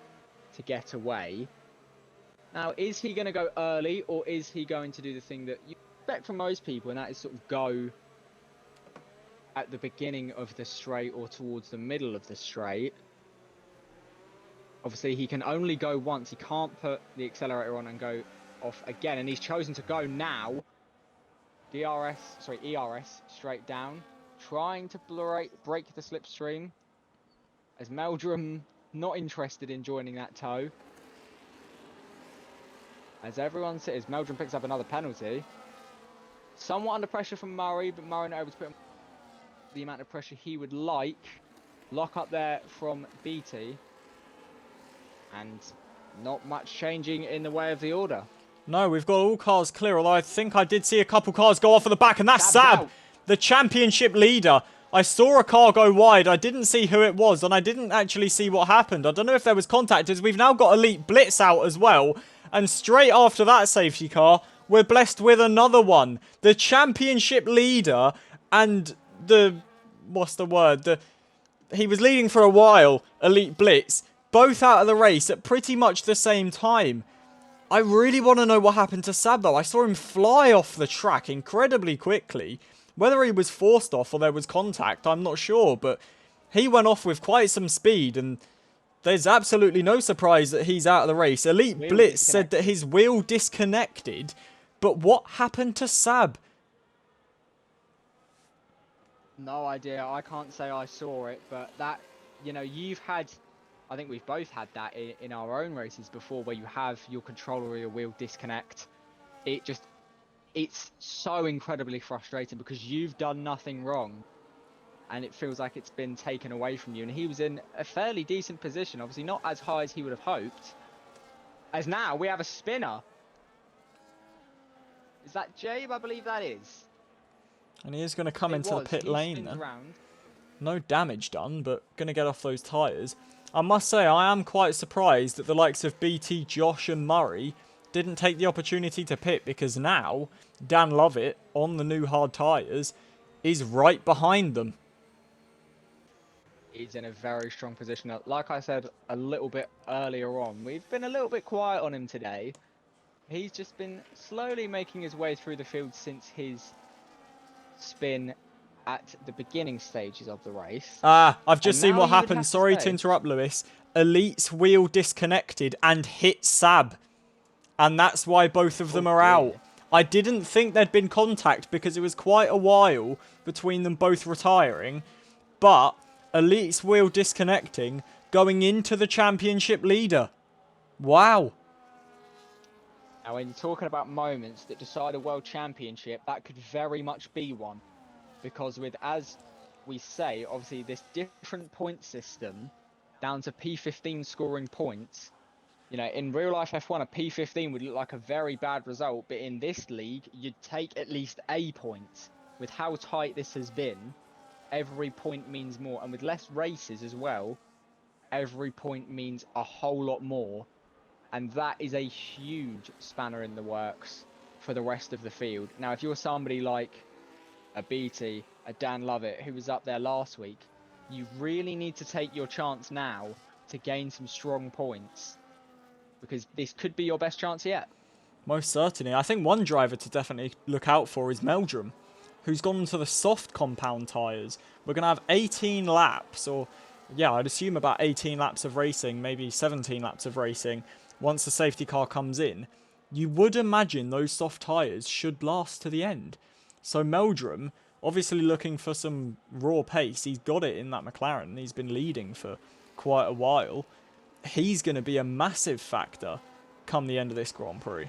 to get away. Now, is he going to go early, or is he going to do the thing that you expect from most people, and that is sort of go at the beginning of the straight or towards the middle of the straight? Obviously, he can only go once. He can't put the accelerator on and go off again, and he's chosen to go now. ERS straight down, trying to break the slipstream. As Meldrum not interested in joining that tow. As Meldrum picks up another penalty. Somewhat under pressure from Murray, but Murray not able to put the amount of pressure he would like. Lock up there from BT. And not much changing in the way of the order. No, we've got all cars clear, although I think I did see a couple cars go off at the back, and that's Sab, the championship leader. I saw a car go wide. I didn't see who it was, and I didn't actually see what happened. I don't know if there was contact, as we've now got Elite Blitz out as well. And straight after that safety car, we're blessed with another one. The championship leader and he was leading for a while, Elite Blitz, both out of the race at pretty much the same time. I really want to know what happened to Sab, though. I saw him fly off the track incredibly quickly. Whether he was forced off or there was contact, I'm not sure, but he went off with quite some speed, and there's absolutely no surprise that he's out of the race. Elite Wheel Blitz said that disconnected. his wheel disconnected, but what happened to Sab? No idea. I can't say I saw it, but that, you know, you've had, I think we've both had that in our own races before, where you have your controller or your wheel disconnect. It's so incredibly frustrating because you've done nothing wrong, and it feels like it's been taken away from you. And he was in a fairly decent position, obviously not as high as he would have hoped. As now we have a spinner. Is that Jabe? I believe that is. And he is going to come into the pit He lane spins then. round. No damage done, but going to get off those tyres. I must say, I am quite surprised that the likes of BT, Josh and Murray didn't take the opportunity to pit, because now Dan Lovett, on the new hard tyres, is right behind them. He's in a very strong position. Like I said a little bit earlier on, we've been a little bit quiet on him today. He's just been slowly making his way through the field since his spin at the beginning stages of the race. I've just seen now what you would happened. have to Sorry to say- interrupt, Lewis. Elite's wheel disconnected and hit Sab. And that's why both of them are out. dear. I didn't think there'd been contact because it was quite a while between them both retiring. But Elite's wheel disconnecting, going into the championship leader. Wow. Now, when you're talking about moments that decide a world championship, that could very much be one. Because with, as we say, obviously this different point system, down to P15 scoring points, you know, in real life F1, a P15 would look like a very bad result, but in this league, you'd take at least a point. With how tight this has been, every point means more. And with less races as well, every point means a whole lot more. And that is a huge spanner in the works for the rest of the field. Now, if you're somebody like a BT, a Dan Lovett, who was up there last week, you really need to take your chance now to gain some strong points, because this could be your best chance yet. Most certainly. I think one driver to definitely look out for is Meldrum, who's gone to the soft compound tyres. We're going to have 18 laps, or yeah, I'd assume about 18 laps of racing, maybe 17 laps of racing, once the safety car comes in. You would imagine those soft tyres should last to the end. So Meldrum, obviously looking for some raw pace. He's got it in that McLaren. He's been leading for quite a while. He's going to be a massive factor come the end of this Grand Prix.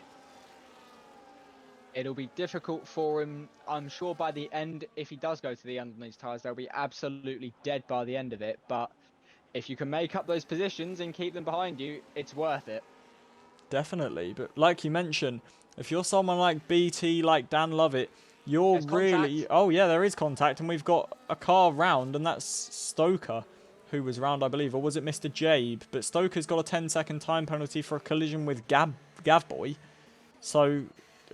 It'll be difficult for him. I'm sure by the end, if he does go to the end on these tyres, they'll be absolutely dead by the end of it. But if you can make up those positions and keep them behind you, it's worth it. Definitely. But like you mentioned, if you're someone like BT, like Dan Lovett, you're There's really... contact. Oh, yeah, there is contact. And we've got a car round, and that's Stoker, who was round, I believe. Or was it Mr. Jabe? But Stoker's got a 10-second time penalty for a collision with Gavboy. So,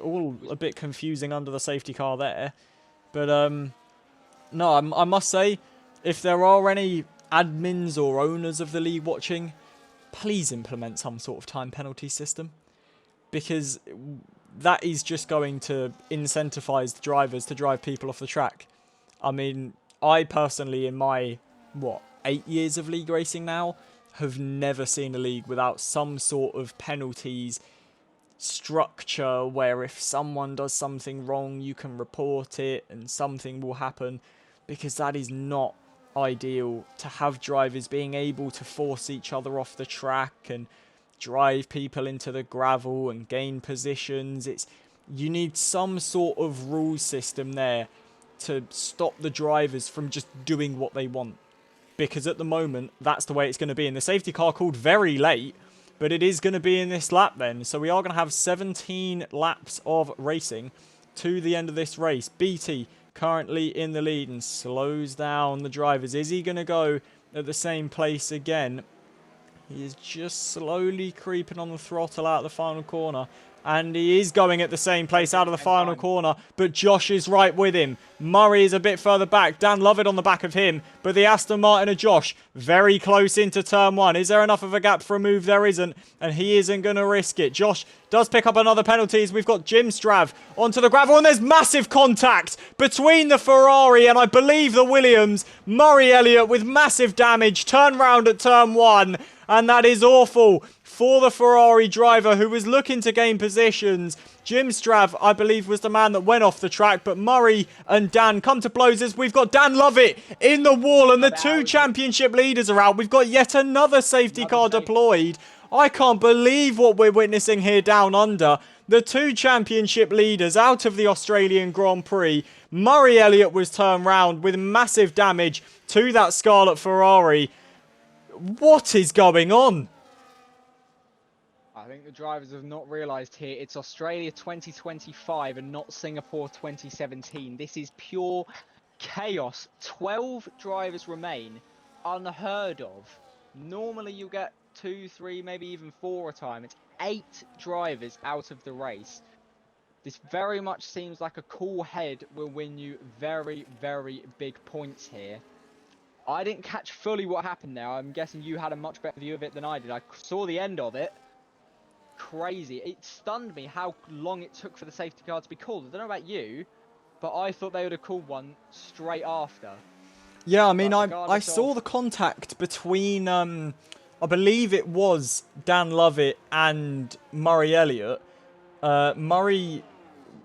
all a bit confusing under the safety car there. But, no, I must say, if there are any admins or owners of the league watching, please implement some sort of time penalty system, because that is just going to incentivize the drivers to drive people off the track. I mean, I personally, in my, 8 years of league racing now, have never seen a league without some sort of penalties structure where if someone does something wrong, you can report it and something will happen, because that is not ideal to have drivers being able to force each other off the track and drive people into the gravel and gain positions. You need some sort of rule system there to stop the drivers from just doing what they want, because at the moment that's the way it's going to be. And the safety car called very late, but it is going to be in this lap then. So we are going to have 17 laps of racing to the end of this race. BT currently in the lead and slows down the drivers. Is he going to go at the same place again? He is just slowly creeping on the throttle out of the final corner. And he is going at the same place out of the Same final time. corner. But Josh is right with him. Murray is a bit further back. Dan Lovett on the back of him. But the Aston Martin of Josh very close into turn one. Is there enough of a gap for a move? There isn't. And he isn't going to risk it. Josh does pick up another penalty as we've got Jim Strav onto the gravel. And there's massive contact between the Ferrari and I believe the Williams. Murray Elliott with massive damage. Turn round at turn one. And that is awful for the Ferrari driver who was looking to gain positions. Jim Strav, I believe, was the man that went off the track, but Murray and Dan come to blows as we've got Dan Lovett in the wall and the two championship leaders are out. We've got yet another safety car deployed. I can't believe what we're witnessing here down under. The two championship leaders out of the Australian Grand Prix. Murray Elliott was turned round with massive damage to that Scarlet Ferrari. What is going on? I think the drivers have not realised here it's Australia 2025 and not Singapore 2017. This is pure chaos. 12 drivers remain. Unheard of. Normally you get 2, 3, maybe even 4 a time. It's 8 drivers out of the race. This very much seems like a cool head will win you very, very big points here. I didn't catch fully what happened there. I'm guessing you had a much better view of it than I did. I saw the end of it. Crazy. It stunned me how long it took for the safety car to be called. I don't know about you, but I thought they would have called one straight after. Yeah, I mean, I saw the contact between, I believe it was Dan Lovett and Murray Elliott. Murray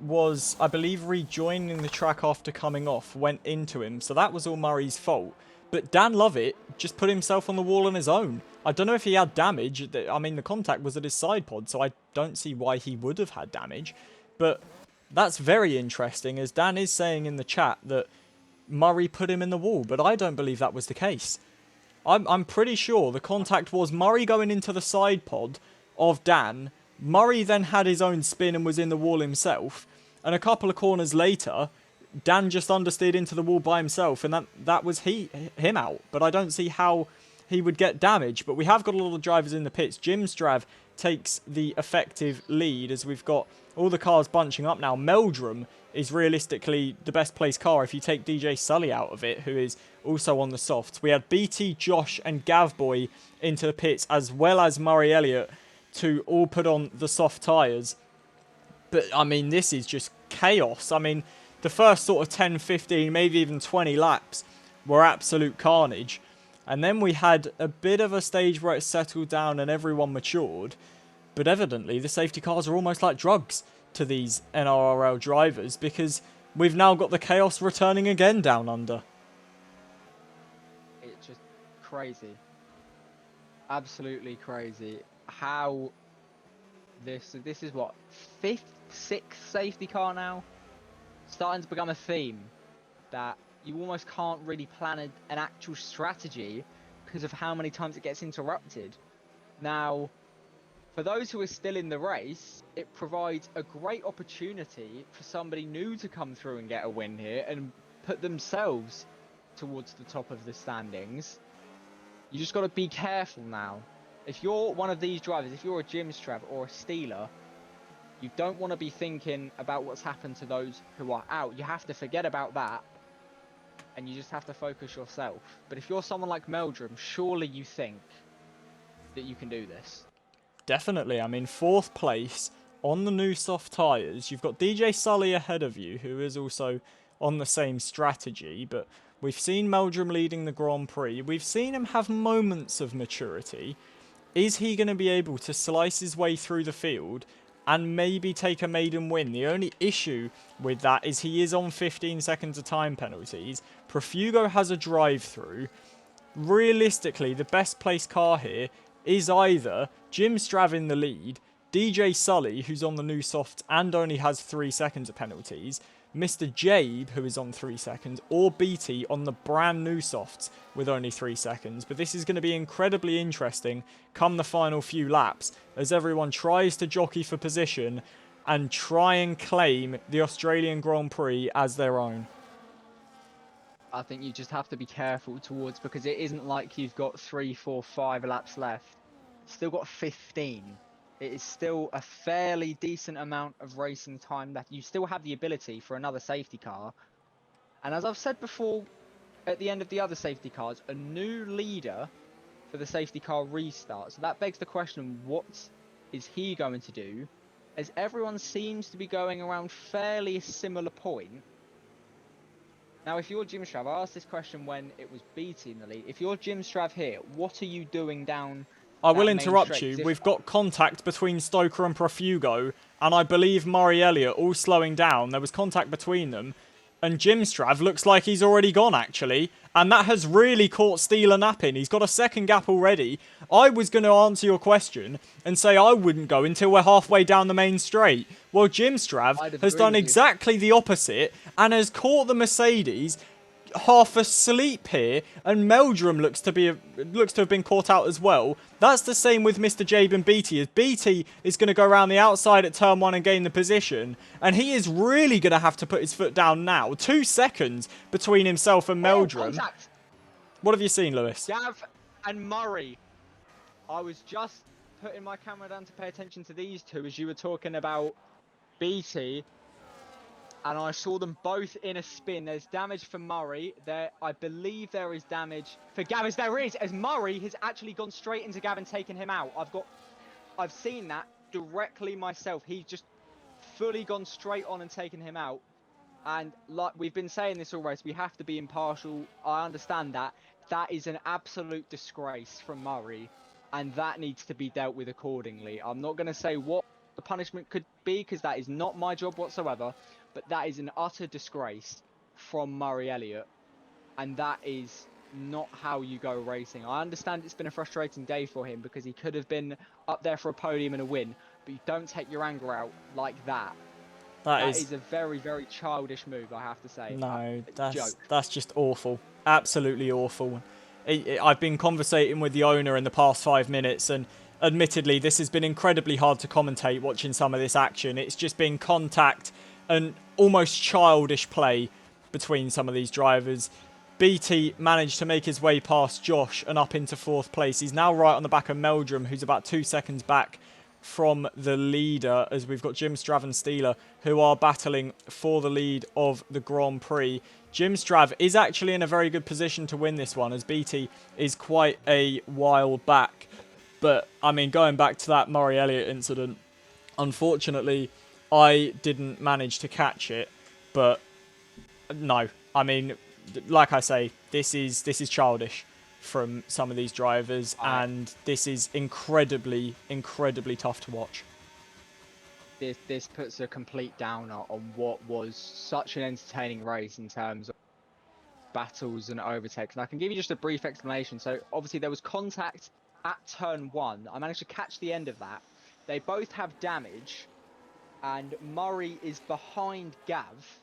was, I believe, rejoining the track after coming off, went into him, so that was all Murray's fault. But Dan Lovett just put himself on the wall on his own. I don't know if he had damage. I mean, the contact was at his side pod, so I don't see why he would have had damage. But that's very interesting, as Dan is saying in the chat that Murray put him in the wall, but I don't believe that was the case. I'm pretty sure the contact was Murray going into the side pod of Dan. Murray then had his own spin and was in the wall himself. And a couple of corners later, Dan just understeered into the wall by himself, and that was him out. But I don't see how he would get damage. But we have got a lot of drivers in the pits. Jim Strav takes the effective lead as we've got all the cars bunching up now. Meldrum is realistically the best placed car if you take DJ Sully out of it, who is also on the softs. We had BT, Josh and Gavboy into the pits, as well as Murray Elliott, to all put on the soft tyres. But, I mean, this is just chaos. I mean, the first sort of 10, 15, maybe even 20 laps were absolute carnage. And then we had a bit of a stage where it settled down and everyone matured. But evidently, the safety cars are almost like drugs to these NRRL drivers, because we've now got the chaos returning again down under. It's just crazy. Absolutely crazy. How this is what, 5th, 6th safety car now? Starting to become a theme that you almost can't really plan an actual strategy because of how many times it gets interrupted. Now, for those who are still in the race, it provides a great opportunity for somebody new to come through and get a win here and put themselves towards the top of the standings. You just got to be careful now. If you're one of these drivers, if you're a Jim Strav or a Steeler, you don't want to be thinking about what's happened to those who are out. You have to forget about that, and you just have to focus yourself. But if you're someone like Meldrum, surely you think that you can do this. Definitely. I mean, 4th place on the new soft tyres. You've got DJ Sully ahead of you, who is also on the same strategy, but we've seen Meldrum leading the Grand Prix. We've seen him have moments of maturity. Is he going to be able to slice his way through the field and maybe take a maiden win? The only issue with that is he is on 15 seconds of time penalties. Profugo has a drive-through. Realistically, the best placed car here is either Jim Strav in the lead, DJ Sully, who's on the new softs and only has 3 seconds of penalties, Mr. Jabe, who is on 3 seconds, or BT on the brand new softs with only 3 seconds. But this is going to be incredibly interesting come the final few laps, as everyone tries to jockey for position and try and claim the Australian Grand Prix as their own. I think you just have to be careful towards, because it isn't like you've got 3, 4, 5 laps left. Still got 15. It is still a fairly decent amount of racing time that you still have the ability for another safety car. And as I've said before, at the end of the other safety cars, a new leader for the safety car restart. So that begs the question, what is he going to do? As everyone seems to be going around fairly a similar point. Now, if you're Jim Strav, I asked this question when it was BT in the lead. If you're Jim Strav here, what are you doing down I will that main interrupt straight? you. 'Cause if- We've got contact between Stoker and Profugo, and I believe Murray Elliott all slowing down. There was contact between them, and Jim Strav looks like he's already gone, actually, and that has really caught Steeler napping. He's got a second gap already. I was going to answer your question and say I wouldn't go until we're halfway down the main straight. Well, Jim Strav I'd have has agreed done with you. exactly the opposite and has caught the Mercedes half asleep here, and Meldrum looks to have been caught out as well. That's the same with Mr. Jabe and BT, as BT is going to go around the outside at turn 1 and gain the position, and he is really going to have to put his foot down now. 2 seconds between himself and Meldrum. Contact! What have you seen, Lewis? Gav and Murray. I was just putting my camera down to pay attention to these two as you were talking about BT. And I saw them both in a spin. There's damage for Murray. I believe there is damage for Gav. There is, as Murray has actually gone straight into Gav and taken him out. I've seen that directly myself. He's just fully gone straight on and taken him out. And like we've been saying this all race, we have to be impartial. I understand that. That is an absolute disgrace from Murray, and that needs to be dealt with accordingly. I'm not going to say what the punishment could be, because that is not my job whatsoever. But that is an utter disgrace from Murray Elliott, and that is not how you go racing. I understand it's been a frustrating day for him because he could have been up there for a podium and a win, but you don't take your anger out like that. That is a very, very childish move, I have to say. No, that's just awful. Absolutely awful. I've been conversating with the owner in the past 5 minutes, and admittedly, this has been incredibly hard to commentate watching some of this action. It's just been contact and almost childish play between some of these drivers. BT managed to make his way past Josh and up into 4th place. He's now right on the back of Meldrum, who's about 2 seconds back from the leader, as we've got Jim Strav and Steeler, who are battling for the lead of the Grand Prix. Jim Strav is actually in a very good position to win this one, as BT is quite a while back. But, I mean, going back to that Murray Elliott incident, unfortunately, I didn't manage to catch it. But, no, I mean, like I say, this is childish from some of these drivers, and this is incredibly, incredibly tough to watch. This puts a complete downer on what was such an entertaining race in terms of battles and overtakes. And I can give you just a brief explanation. So obviously there was contact at turn 1. I managed to catch the end of that. They both have damage, and Murray is behind Gav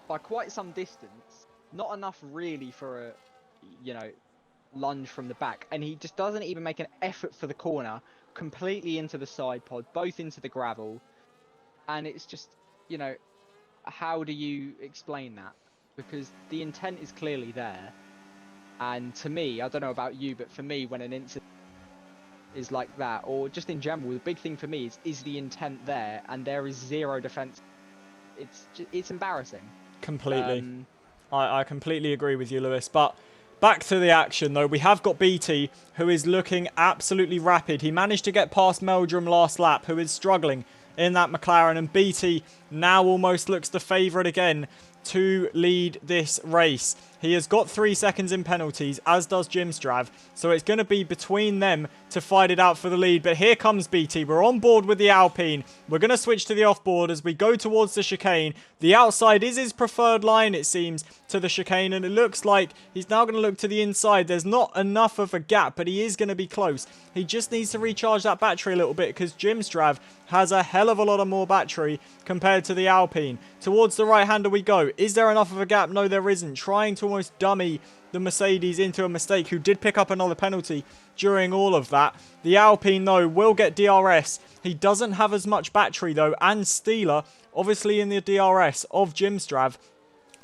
by quite some distance. Not enough really for a, lunge from the back, and he just doesn't even make an effort for the corner, completely into the side pod, both into the gravel. And it's just, how do you explain that? Because the intent is clearly there, and to me, I don't know about you, but for me, when an incident is like that, or just in general, the big thing for me is the intent there, and there is zero defense. It's embarrassing. Completely. I completely agree with you, Lewis, but back to the action, though. We have got BT, who is looking absolutely rapid. He managed to get past Meldrum last lap, who is struggling in that McLaren. And BT now almost looks the favourite again to lead this race. He has got 3 seconds in penalties, as does Jim Strav. So it's going to be between them to fight it out for the lead. But here comes BT. We're on board with the Alpine. We're going to switch to the off-board as we go towards the chicane. The outside is his preferred line, it seems, to the chicane. And it looks like he's now going to look to the inside. There's not enough of a gap, but he is going to be close. He just needs to recharge that battery a little bit, because Jim Strav has a hell of a lot of more battery compared to the Alpine. Towards the right-hander we go. Is there enough of a gap? No, there isn't. Trying to almost dummy the Mercedes into a mistake, who did pick up another penalty during all of that. The Alpine, though, will get DRS. He doesn't have as much battery, though, and Steeler, obviously in the DRS of Jim Strav,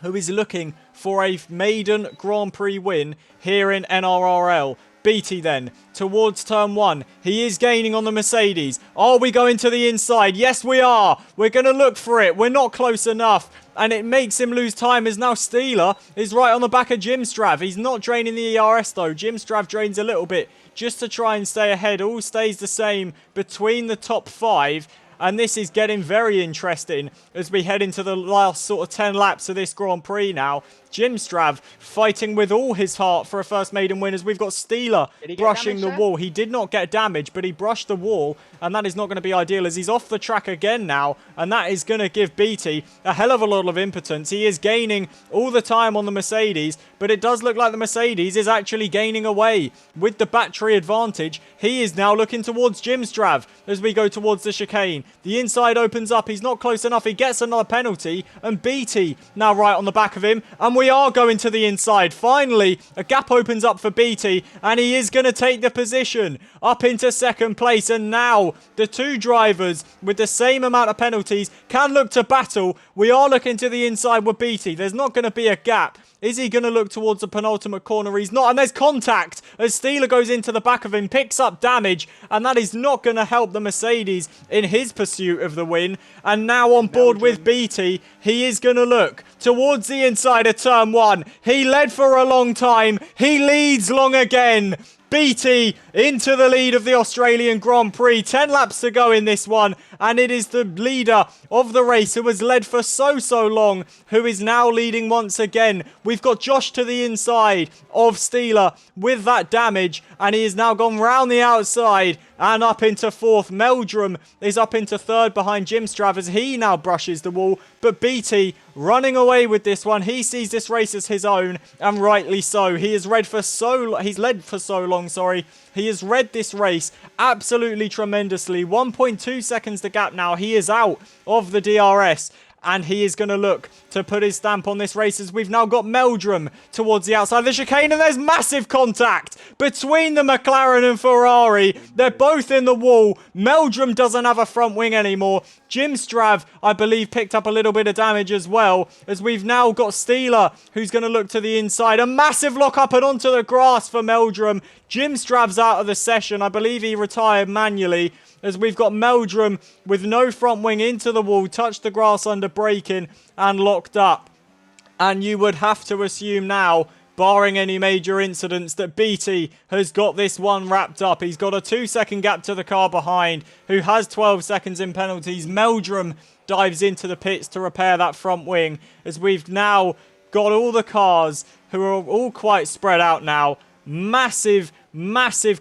who is looking for a maiden Grand Prix win here in NRRL. BT then towards turn 1. He is gaining on the Mercedes. Are we going to the inside? Yes, we are. We're going to look for it. We're not close enough. And it makes him lose time as now Steeler is right on the back of Jim Strav. He's not draining the ERS though. Jim Strav drains a little bit just to try and stay ahead. All stays the same between the top 5. And this is getting very interesting as we head into the last sort of 10 laps of this Grand Prix now. Jim Strav fighting with all his heart for a first maiden win as we've got Steeler brushing the wall. He did not get damage, but he brushed the wall, and that is not going to be ideal as he's off the track again now, and that is going to give BT a hell of a lot of impotence. He is gaining all the time on the Mercedes, but it does look like the Mercedes is actually gaining away with the battery advantage. He is now looking towards Jim Strav as we go towards the chicane. The inside opens up. He's not close enough. He gets another penalty, and BT now right on the back of him, and we are going to the inside. Finally, a gap opens up for BT, and he is going to take the position up into second place. And now the two drivers with the same amount of penalties can look to battle. We are looking to the inside with BT. There's not going to be a gap. Is he going to look towards the penultimate corner? He's not. And there's contact as Steeler goes into the back of him, picks up damage, and that is not going to help the Mercedes in his pursuit of the win. And now on board with BT, he is going to look towards the inside of turn 1. He led for a long time. He leads long again. BT into the lead of the Australian Grand Prix. 10 laps to go in this one. And it is the leader of the race who has led for so long, who is now leading once again. We've got Josh to the inside of Steeler with that damage. And he has now gone round the outside and up into 4th. Meldrum is up into 3rd behind Jim Strav as he now brushes the wall. But BT running away with this one. He sees this race as his own, and rightly so. He's led for so long, sorry. He has read this race absolutely tremendously. 1.2 seconds the gap now. He is out of the DRS. And he is going to look to put his stamp on this race as we've now got Meldrum towards the outside of the chicane. And there's massive contact between the McLaren and Ferrari. They're both in the wall. Meldrum doesn't have a front wing anymore. Jim Strav, I believe, picked up a little bit of damage as well. As we've now got Steeler, who's going to look to the inside. A massive lock up and onto the grass for Meldrum. Jim Strav's out of the session. I believe he retired manually. As we've got Meldrum with no front wing into the wall, touched the grass under braking and locked up. And you would have to assume now, barring any major incidents, that BT has got this one wrapped up. He's got a 2-second gap to the car behind, who has 12 seconds in penalties. Meldrum dives into the pits to repair that front wing, as we've now got all the cars who are all quite spread out now. Massive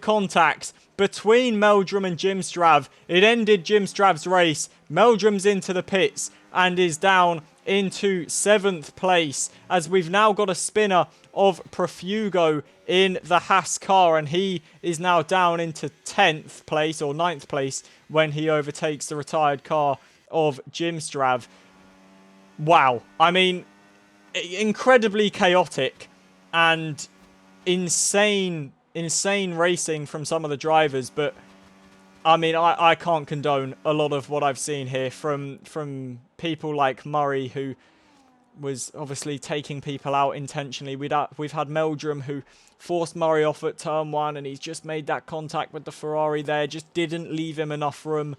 contact between Meldrum and Jim Strav. It ended Jim Strav's race. Meldrum's into the pits and is down into 7th place, as we've now got a spinner of Profugo in the Haas car, and he is now down into 10th place or 9th place when he overtakes the retired car of Jim Strav. Wow. I mean, incredibly chaotic and insane racing from some of the drivers, but I mean, I can't condone a lot of what I've seen here from people like Murray, who was obviously taking people out intentionally. We've had Meldrum, who forced Murray off at turn 1, and he's just made that contact with the Ferrari there, just didn't leave him enough room,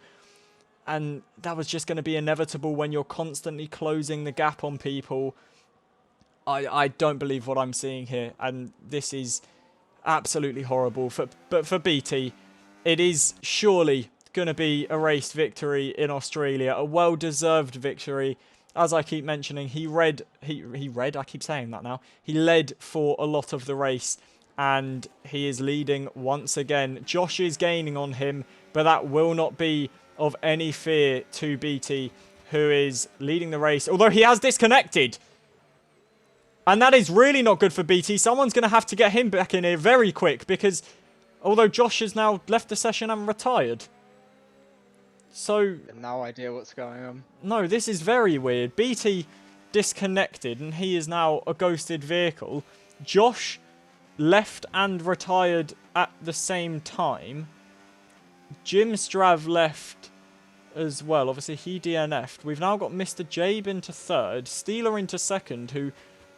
and that was just going to be inevitable when you're constantly closing the gap on people. I don't believe what I'm seeing here, and this is absolutely horrible. But for BT, it is surely going to be a race victory in Australia, a well-deserved victory. As I keep mentioning, he led for a lot of the race, and he is leading once again. Josh is gaining on him, but that will not be of any fear to BT, who is leading the race, although he has disconnected. And that is really not good for BT. Someone's going to have to get him back in here very quick, because although Josh has now left the session and retired. So, no idea what's going on. No, this is very weird. BT disconnected and he is now a ghosted vehicle. Josh left and retired at the same time. Jim Strav left as well. Obviously, he DNF'd. We've now got Mr. Jabe into 3rd, Steeler into 2nd, who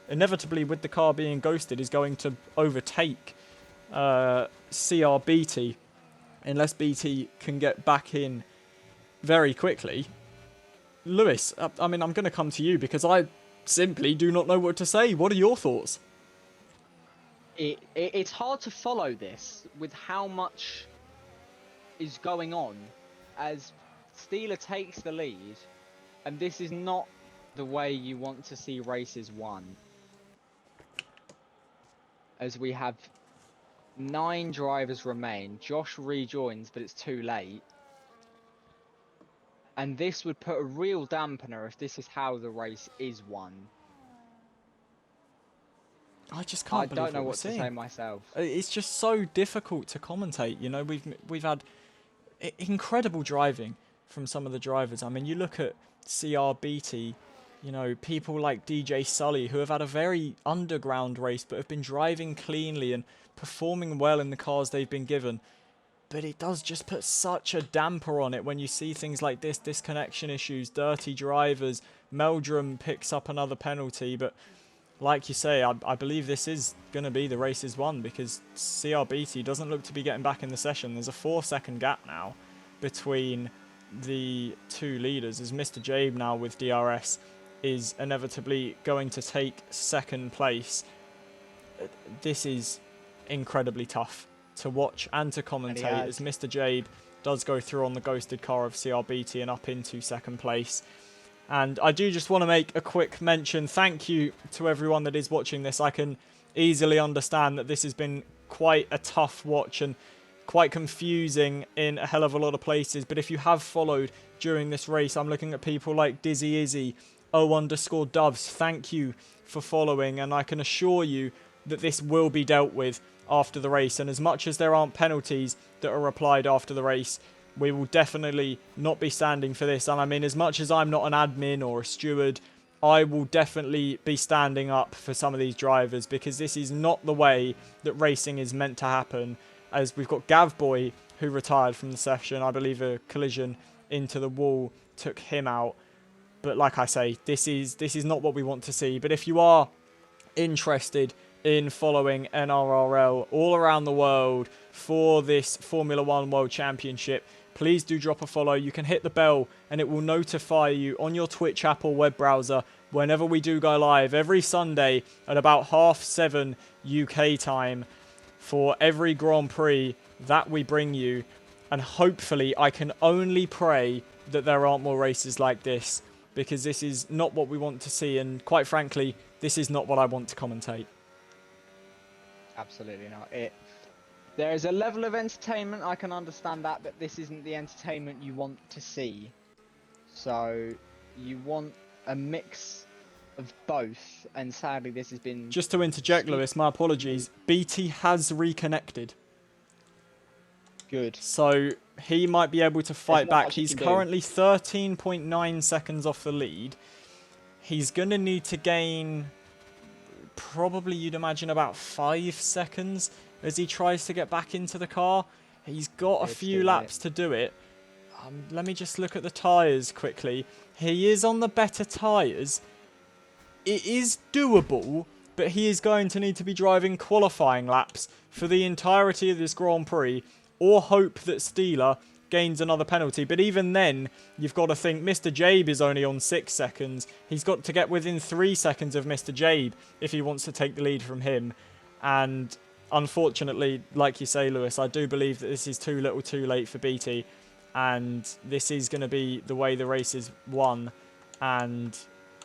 inevitably, with the car being ghosted, is going to overtake CRBT, unless BT can get back in very quickly. Lewis, I mean, I'm going to come to you because I simply do not know what to say. What are your thoughts? It's hard to follow this with how much is going on as Steeler takes the lead, and this is not the way you want to see races won. As we have 9 drivers remain, Josh rejoins, but it's too late. And this would put a real dampener if this is how the race is won. I just can't believe don't know what we're to seeing. say myself. It's just so difficult to commentate. You know, we've had incredible driving from some of the drivers. I mean, you look at CRBT, you know, people like DJ Sully who have had a very underground race but have been driving cleanly and performing well in the cars they've been given. But it does just put such a damper on it when you see things like this, disconnection issues, dirty drivers. Meldrum picks up another penalty, but like you say, I believe this is going to be the race's one because CRBT doesn't look to be getting back in the session. There's a 4-second gap now between the two leaders as Mr. Jabe now with DRS is inevitably going to take second place. This is incredibly tough to watch and to commentate as Mr. Jabe does go through on the ghosted car of CRBT and up into second place. And I do just want to make a quick mention. Thank you to everyone that is watching this. I can easily understand that this has been quite a tough watch and quite confusing in a hell of a lot of places. But if you have followed during this race, I'm looking at people like Dizzy Izzy, O_Doves. Thank you for following. And I can assure you that this will be dealt with after the race. And as much as there aren't penalties that are applied after the race, we will definitely not be standing for this. And I mean, as much as I'm not an admin or a steward, I will definitely be standing up for some of these drivers because this is not the way that racing is meant to happen. As we've got Gavboy, who retired from the session. I believe a collision into the wall took him out. But like I say, this is not what we want to see. But if you are interested in following NRRL all around the world for this Formula One World Championship, please do drop a follow. You can hit the bell and it will notify you on your Twitch app or web browser whenever we do go live every Sunday at about 7:30 UK time for every Grand Prix that we bring you. And hopefully I can only pray that there aren't more races like this because this is not what we want to see. And quite frankly, this is not what I want to commentate. Absolutely not. There is a level of entertainment, I can understand that, but this isn't the entertainment you want to see. So you want a mix of both, and sadly this has been... Just to interject, Lewis, my apologies. BT has reconnected. Good. So he might be able to fight back. He's do. currently 13.9 seconds off the lead. He's going to need to gain... probably, you'd imagine, about 5 seconds as he tries to get back into the car. He's got a few laps to do it. Let me just look at the tyres quickly. He is on the better tyres. It is doable, but he is going to need to be driving qualifying laps for the entirety of this Grand Prix, or hope that Steeler gains another penalty. But even then, you've got to think Mr. Jabe is only on 6 seconds. He's got to get within 3 seconds of Mr. Jabe if he wants to take the lead from him. And unfortunately, like you say, Lewis, I do believe that this is too little too late for BT. And this is going to be the way the race is won. And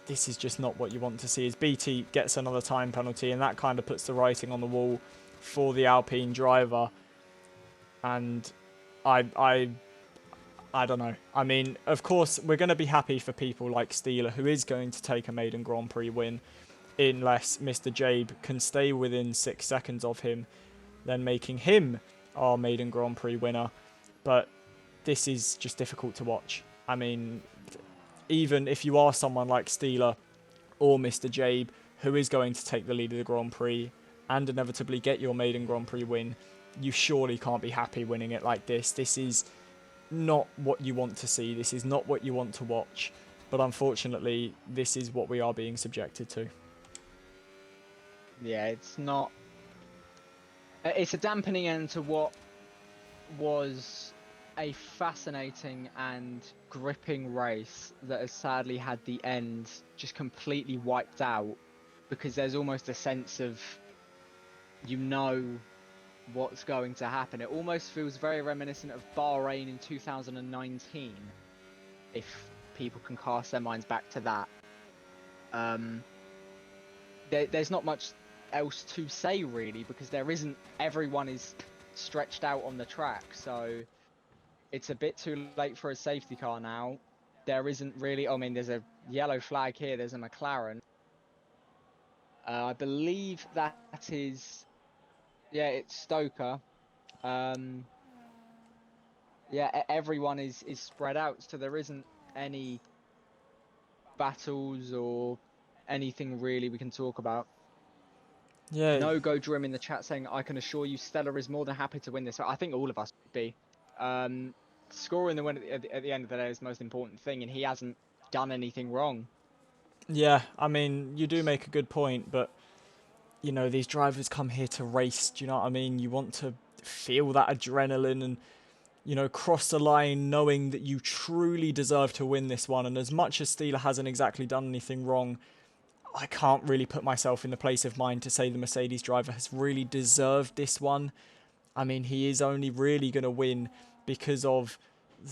this is just not what you want to see, as BT gets another time penalty. And that kind of puts the writing on the wall for the Alpine driver. And I don't know. I mean, of course, we're going to be happy for people like Steeler, who is going to take a maiden Grand Prix win, unless Mr. Jabe can stay within 6 seconds of him, then making him our maiden Grand Prix winner. But this is just difficult to watch. I mean, even if you are someone like Steeler or Mr. Jabe, who is going to take the lead of the Grand Prix and inevitably get your maiden Grand Prix win, you surely can't be happy winning it like this. This is not what you want to see. This is not what you want to watch. But unfortunately, this is what we are being subjected to. Yeah, it's not... It's a dampening end to what was a fascinating and gripping race that has sadly had the end just completely wiped out, because there's almost a sense of, you know, what's going to happen. It almost feels very reminiscent of Bahrain in 2019, if people can cast their minds back to that. There's not much else to say really, because everyone is stretched out on the track, so it's a bit too late for a safety car now. There isn't really, I mean, there's a yellow flag here, there's a McLaren. I believe that is, yeah, it's Stoker. Yeah, everyone is spread out, so there isn't any battles or anything really we can talk about. Yeah, No Go Drim in the chat saying, I can assure you Stella is more than happy to win this. I think all of us would be. Scoring the win at the end of the day is the most important thing, and he hasn't done anything wrong. yeah. I mean, you do make a good point, but you know, these drivers come here to race. Do you know what I mean? You want to feel that adrenaline and, you know, cross the line knowing that you truly deserve to win this one. And as much as Steeler hasn't exactly done anything wrong, I can't really put myself in the place of mind to say the Mercedes driver has really deserved this one. I mean, he is only really going to win because of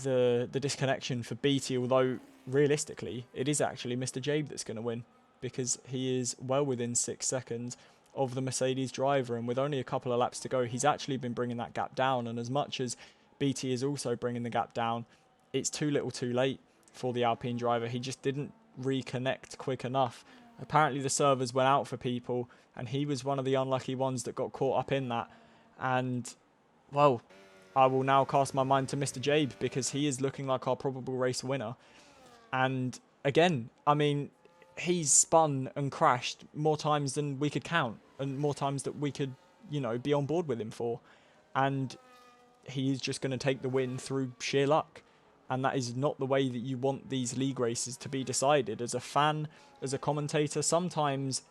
the disconnection for Beatty, although realistically, it is actually Mr. Jabe that's going to win because he is well within 6 seconds of the Mercedes driver, and with only a couple of laps to go, he's actually been bringing that gap down. And as much as Beatty is also bringing the gap down, it's too little too late for the Alpine driver. He just didn't reconnect quick enough. Apparently the servers went out for people, and he was one of the unlucky ones that got caught up in that. And, well, I will now cast my mind to Mr. Jabe because he is looking like our probable race winner. And again, I mean, he's spun and crashed more times than we could count, and more times that we could, you know, be on board with him for. And he is just going to take the win through sheer luck. And that is not the way that you want these league races to be decided. As a fan, as a commentator, sometimes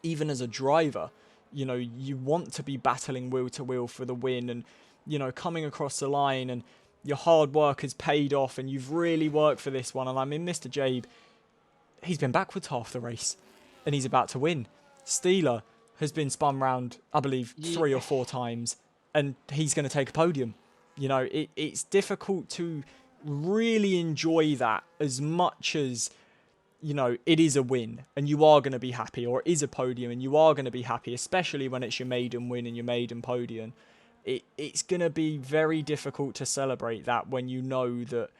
even as a driver, you know, you want to be battling wheel to wheel for the win and, you know, coming across the line and your hard work has paid off and you've really worked for this one. And I mean, Mr. Jabe, he's been backwards half the race and he's about to win. Steeler has been spun round, I believe, 3 or 4 times and he's going to take a podium. You know, it's difficult to really enjoy that as much as, you know, it is a win and you are going to be happy, or it is a podium and you are going to be happy, especially when it's your maiden win and your maiden podium. It's going to be very difficult to celebrate that when you know that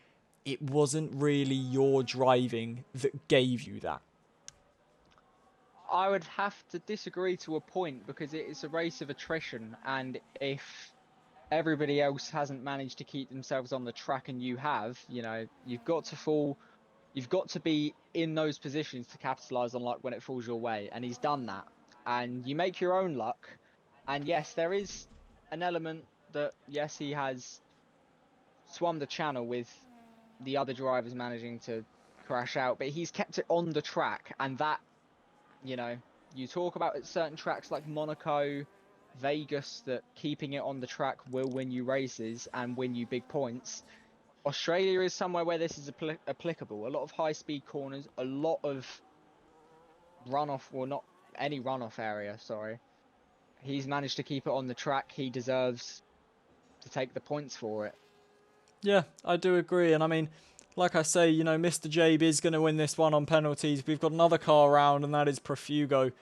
it wasn't really your driving that gave you that. I would have to disagree to a point, because it is a race of attrition, and if everybody else hasn't managed to keep themselves on the track and you have, you know, you've got to be in those positions to capitalize on luck when it falls your way, and he's done that. And you make your own luck, and yes, there is an element that, yes, he has swum the channel with the other drivers managing to crash out, but he's kept it on the track, and that, you know, you talk about at certain tracks like Monaco, Vegas, that keeping it on the track will win you races and win you big points. Australia is somewhere where this is applicable. A lot of high-speed corners, a lot of runoff, well, not any runoff area, sorry. He's managed to keep it on the track. He deserves to take the points for it. Yeah, I do agree. And I mean, like I say, you know, Mr. Jabe is going to win this one on penalties. We've got another car around, and that is Profugo,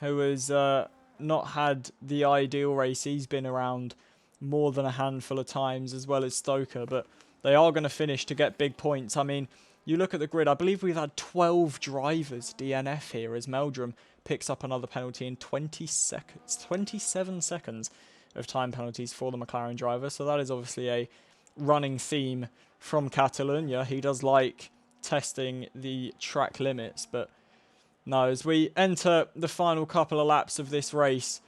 who has not had the ideal race. He's been around more than a handful of times, as well as Stoker, but they are going to finish to get big points. I mean, you look at the grid, I believe we've had 12 drivers DNF here as Meldrum picks up another penalty in 20 seconds, 27 seconds of time penalties for the McLaren driver. So that is obviously a running theme from Catalonia. He does like testing the track limits, but no, as we enter the final couple of laps of this race,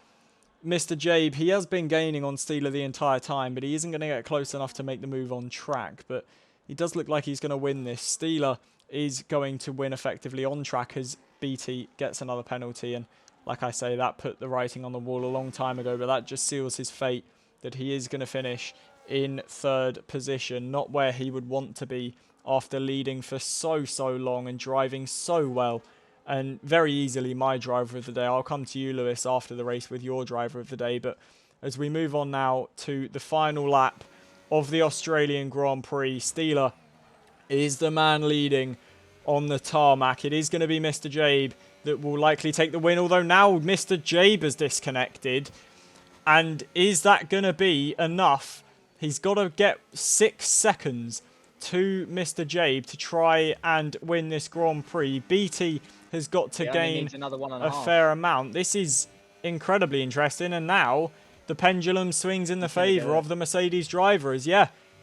Mr. Jabe, he has been gaining on Steeler the entire time, but he isn't going to get close enough to make the move on track. But he does look like he's going to win this. Steeler is going to win effectively on track as BT gets another penalty. And like I say, that put the writing on the wall a long time ago, but that just seals his fate, that he is going to finish in third position, not where he would want to be after leading for so long and driving so well. And very easily my driver of the day. I'll come to you, Lewis, after the race with your driver of the day. But as we move on now to the final lap of the Australian Grand Prix, Steeler is the man leading on the tarmac. It is going to be Mr. Jabe that will likely take the win, although now Mr. Jabe has disconnected. And is that going to be enough? He's got to get 6 seconds to Mr. Jabe to try and win this Grand Prix. BT has got to gain a fair amount. This is incredibly interesting. And now the pendulum swings in the favour of the Mercedes driver. As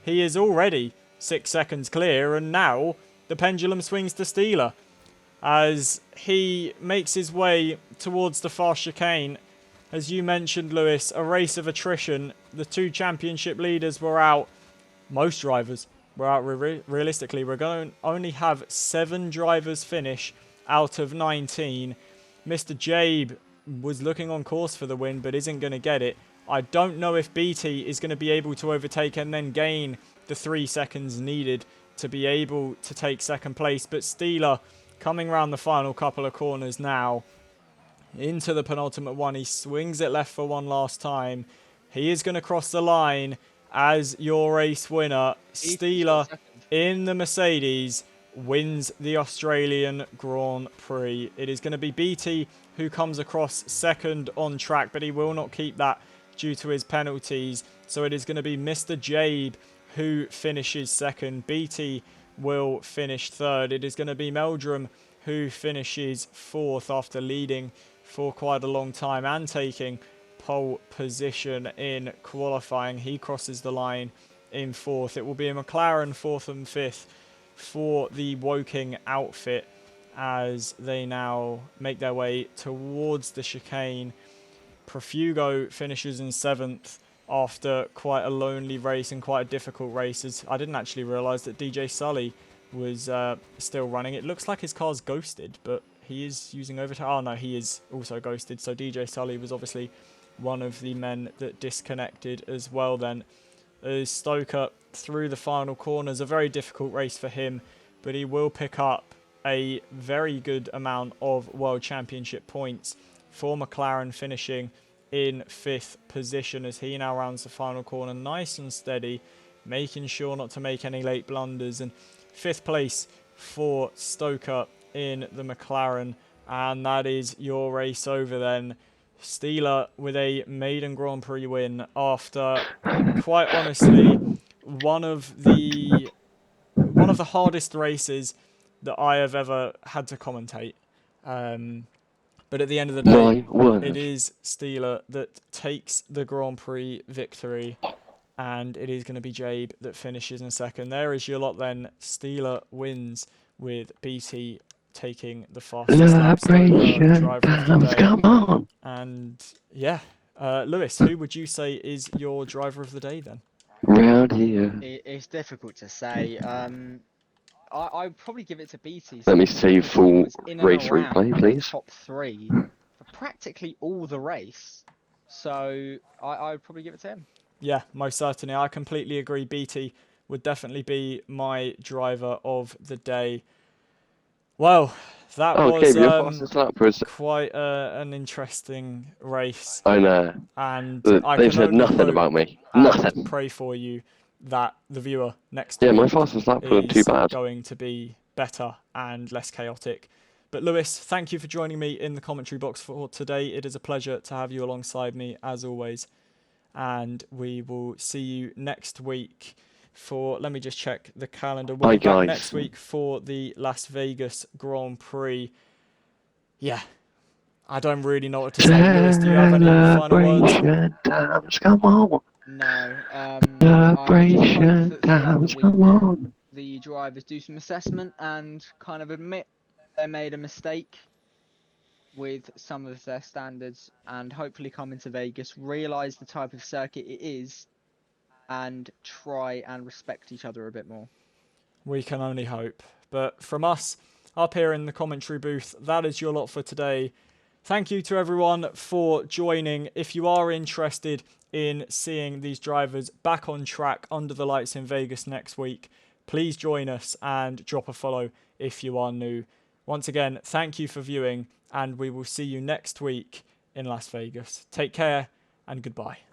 he is already 6 seconds clear. And now the pendulum swings to Steeler as he makes his way towards the fast chicane. As you mentioned, Lewis, a race of attrition. The 2 championship leaders were out. Most drivers were out. Realistically, we're going to only have 7 drivers finish out of 19. Mr. Jabe was looking on course for the win, but isn't going to get it. I don't know if BT is going to be able to overtake and then gain the 3 seconds needed to be able to take second place. But Steeler coming around the final couple of corners now into the penultimate one. He swings it left for one last time. He is going to cross the line as your race winner. Steeler in the Mercedes wins the Australian Grand Prix. It is going to be BT who comes across second on track, but he will not keep that due to his penalties. So it is going to be Mr. Jabe who finishes second. BT will finish third. It is going to be Meldrum who finishes fourth after leading for quite a long time and taking pole position in qualifying. He crosses the line in fourth. It will be a McLaren fourth and fifth for the Woking outfit as they now make their way towards the chicane. Profugo finishes in seventh after quite a lonely race and quite a difficult race. I didn't actually realise that DJ Sully was still running. It looks like his car's ghosted, but he is using overtime. Oh no, he is also ghosted. So DJ Sully was obviously one of the men that disconnected as well then. As Stoker through the final corners, a very difficult race for him, but he will pick up a very good amount of World Championship points for McLaren, finishing in fifth position as he now rounds the final corner nice and steady, making sure not to make any late blunders. And fifth place for Stoker in the McLaren, and that is your race over then. Steeler with a maiden Grand Prix win after, quite honestly, one of the hardest races that I have ever had to commentate. But at the end of the day, it is Steeler that takes the Grand Prix victory, and it is going to be Jabe that finishes in second. There is your lot then. Steeler wins with BT taking the fastest lap. Stoker, driver of the day. Come on. And yeah, Lewis, who would you say is your driver of the day then? Round here. It's difficult to say. I'd probably give it to BT. Let me see full race replay, please. Top 3 for practically all the race. So I would probably give it to him. Yeah, most certainly. I completely agree. BT would definitely be my driver of the day. Well, that was quite an interesting race. I know. And they've said nothing about me. Nothing. Pray for you that the viewer next week my fastest lap wasn't too bad. Going to be better and less chaotic. But Lewis, thank you for joining me in the commentary box for today. It is a pleasure to have you alongside me as always. And we will see you next week for, let me just check the calendar. We'll be back next week for the Las Vegas Grand Prix. Yeah, I don't really know what to say. Lewis, do you have any final words? Come on. No. Celebration times, come on. The drivers do some assessment and kind of admit they made a mistake with some of their standards, and hopefully come into Vegas, realise the type of circuit it is, and try and respect each other a bit more. We can only hope. But from us, up here in the commentary booth, that is your lot for today. thank you to everyone for joining. If you are interested in seeing these drivers back on track under the lights in Vegas next week, please join us and drop a follow if you are new. Once again, thank you for viewing, and we will see you next week in Las Vegas. Take care and goodbye.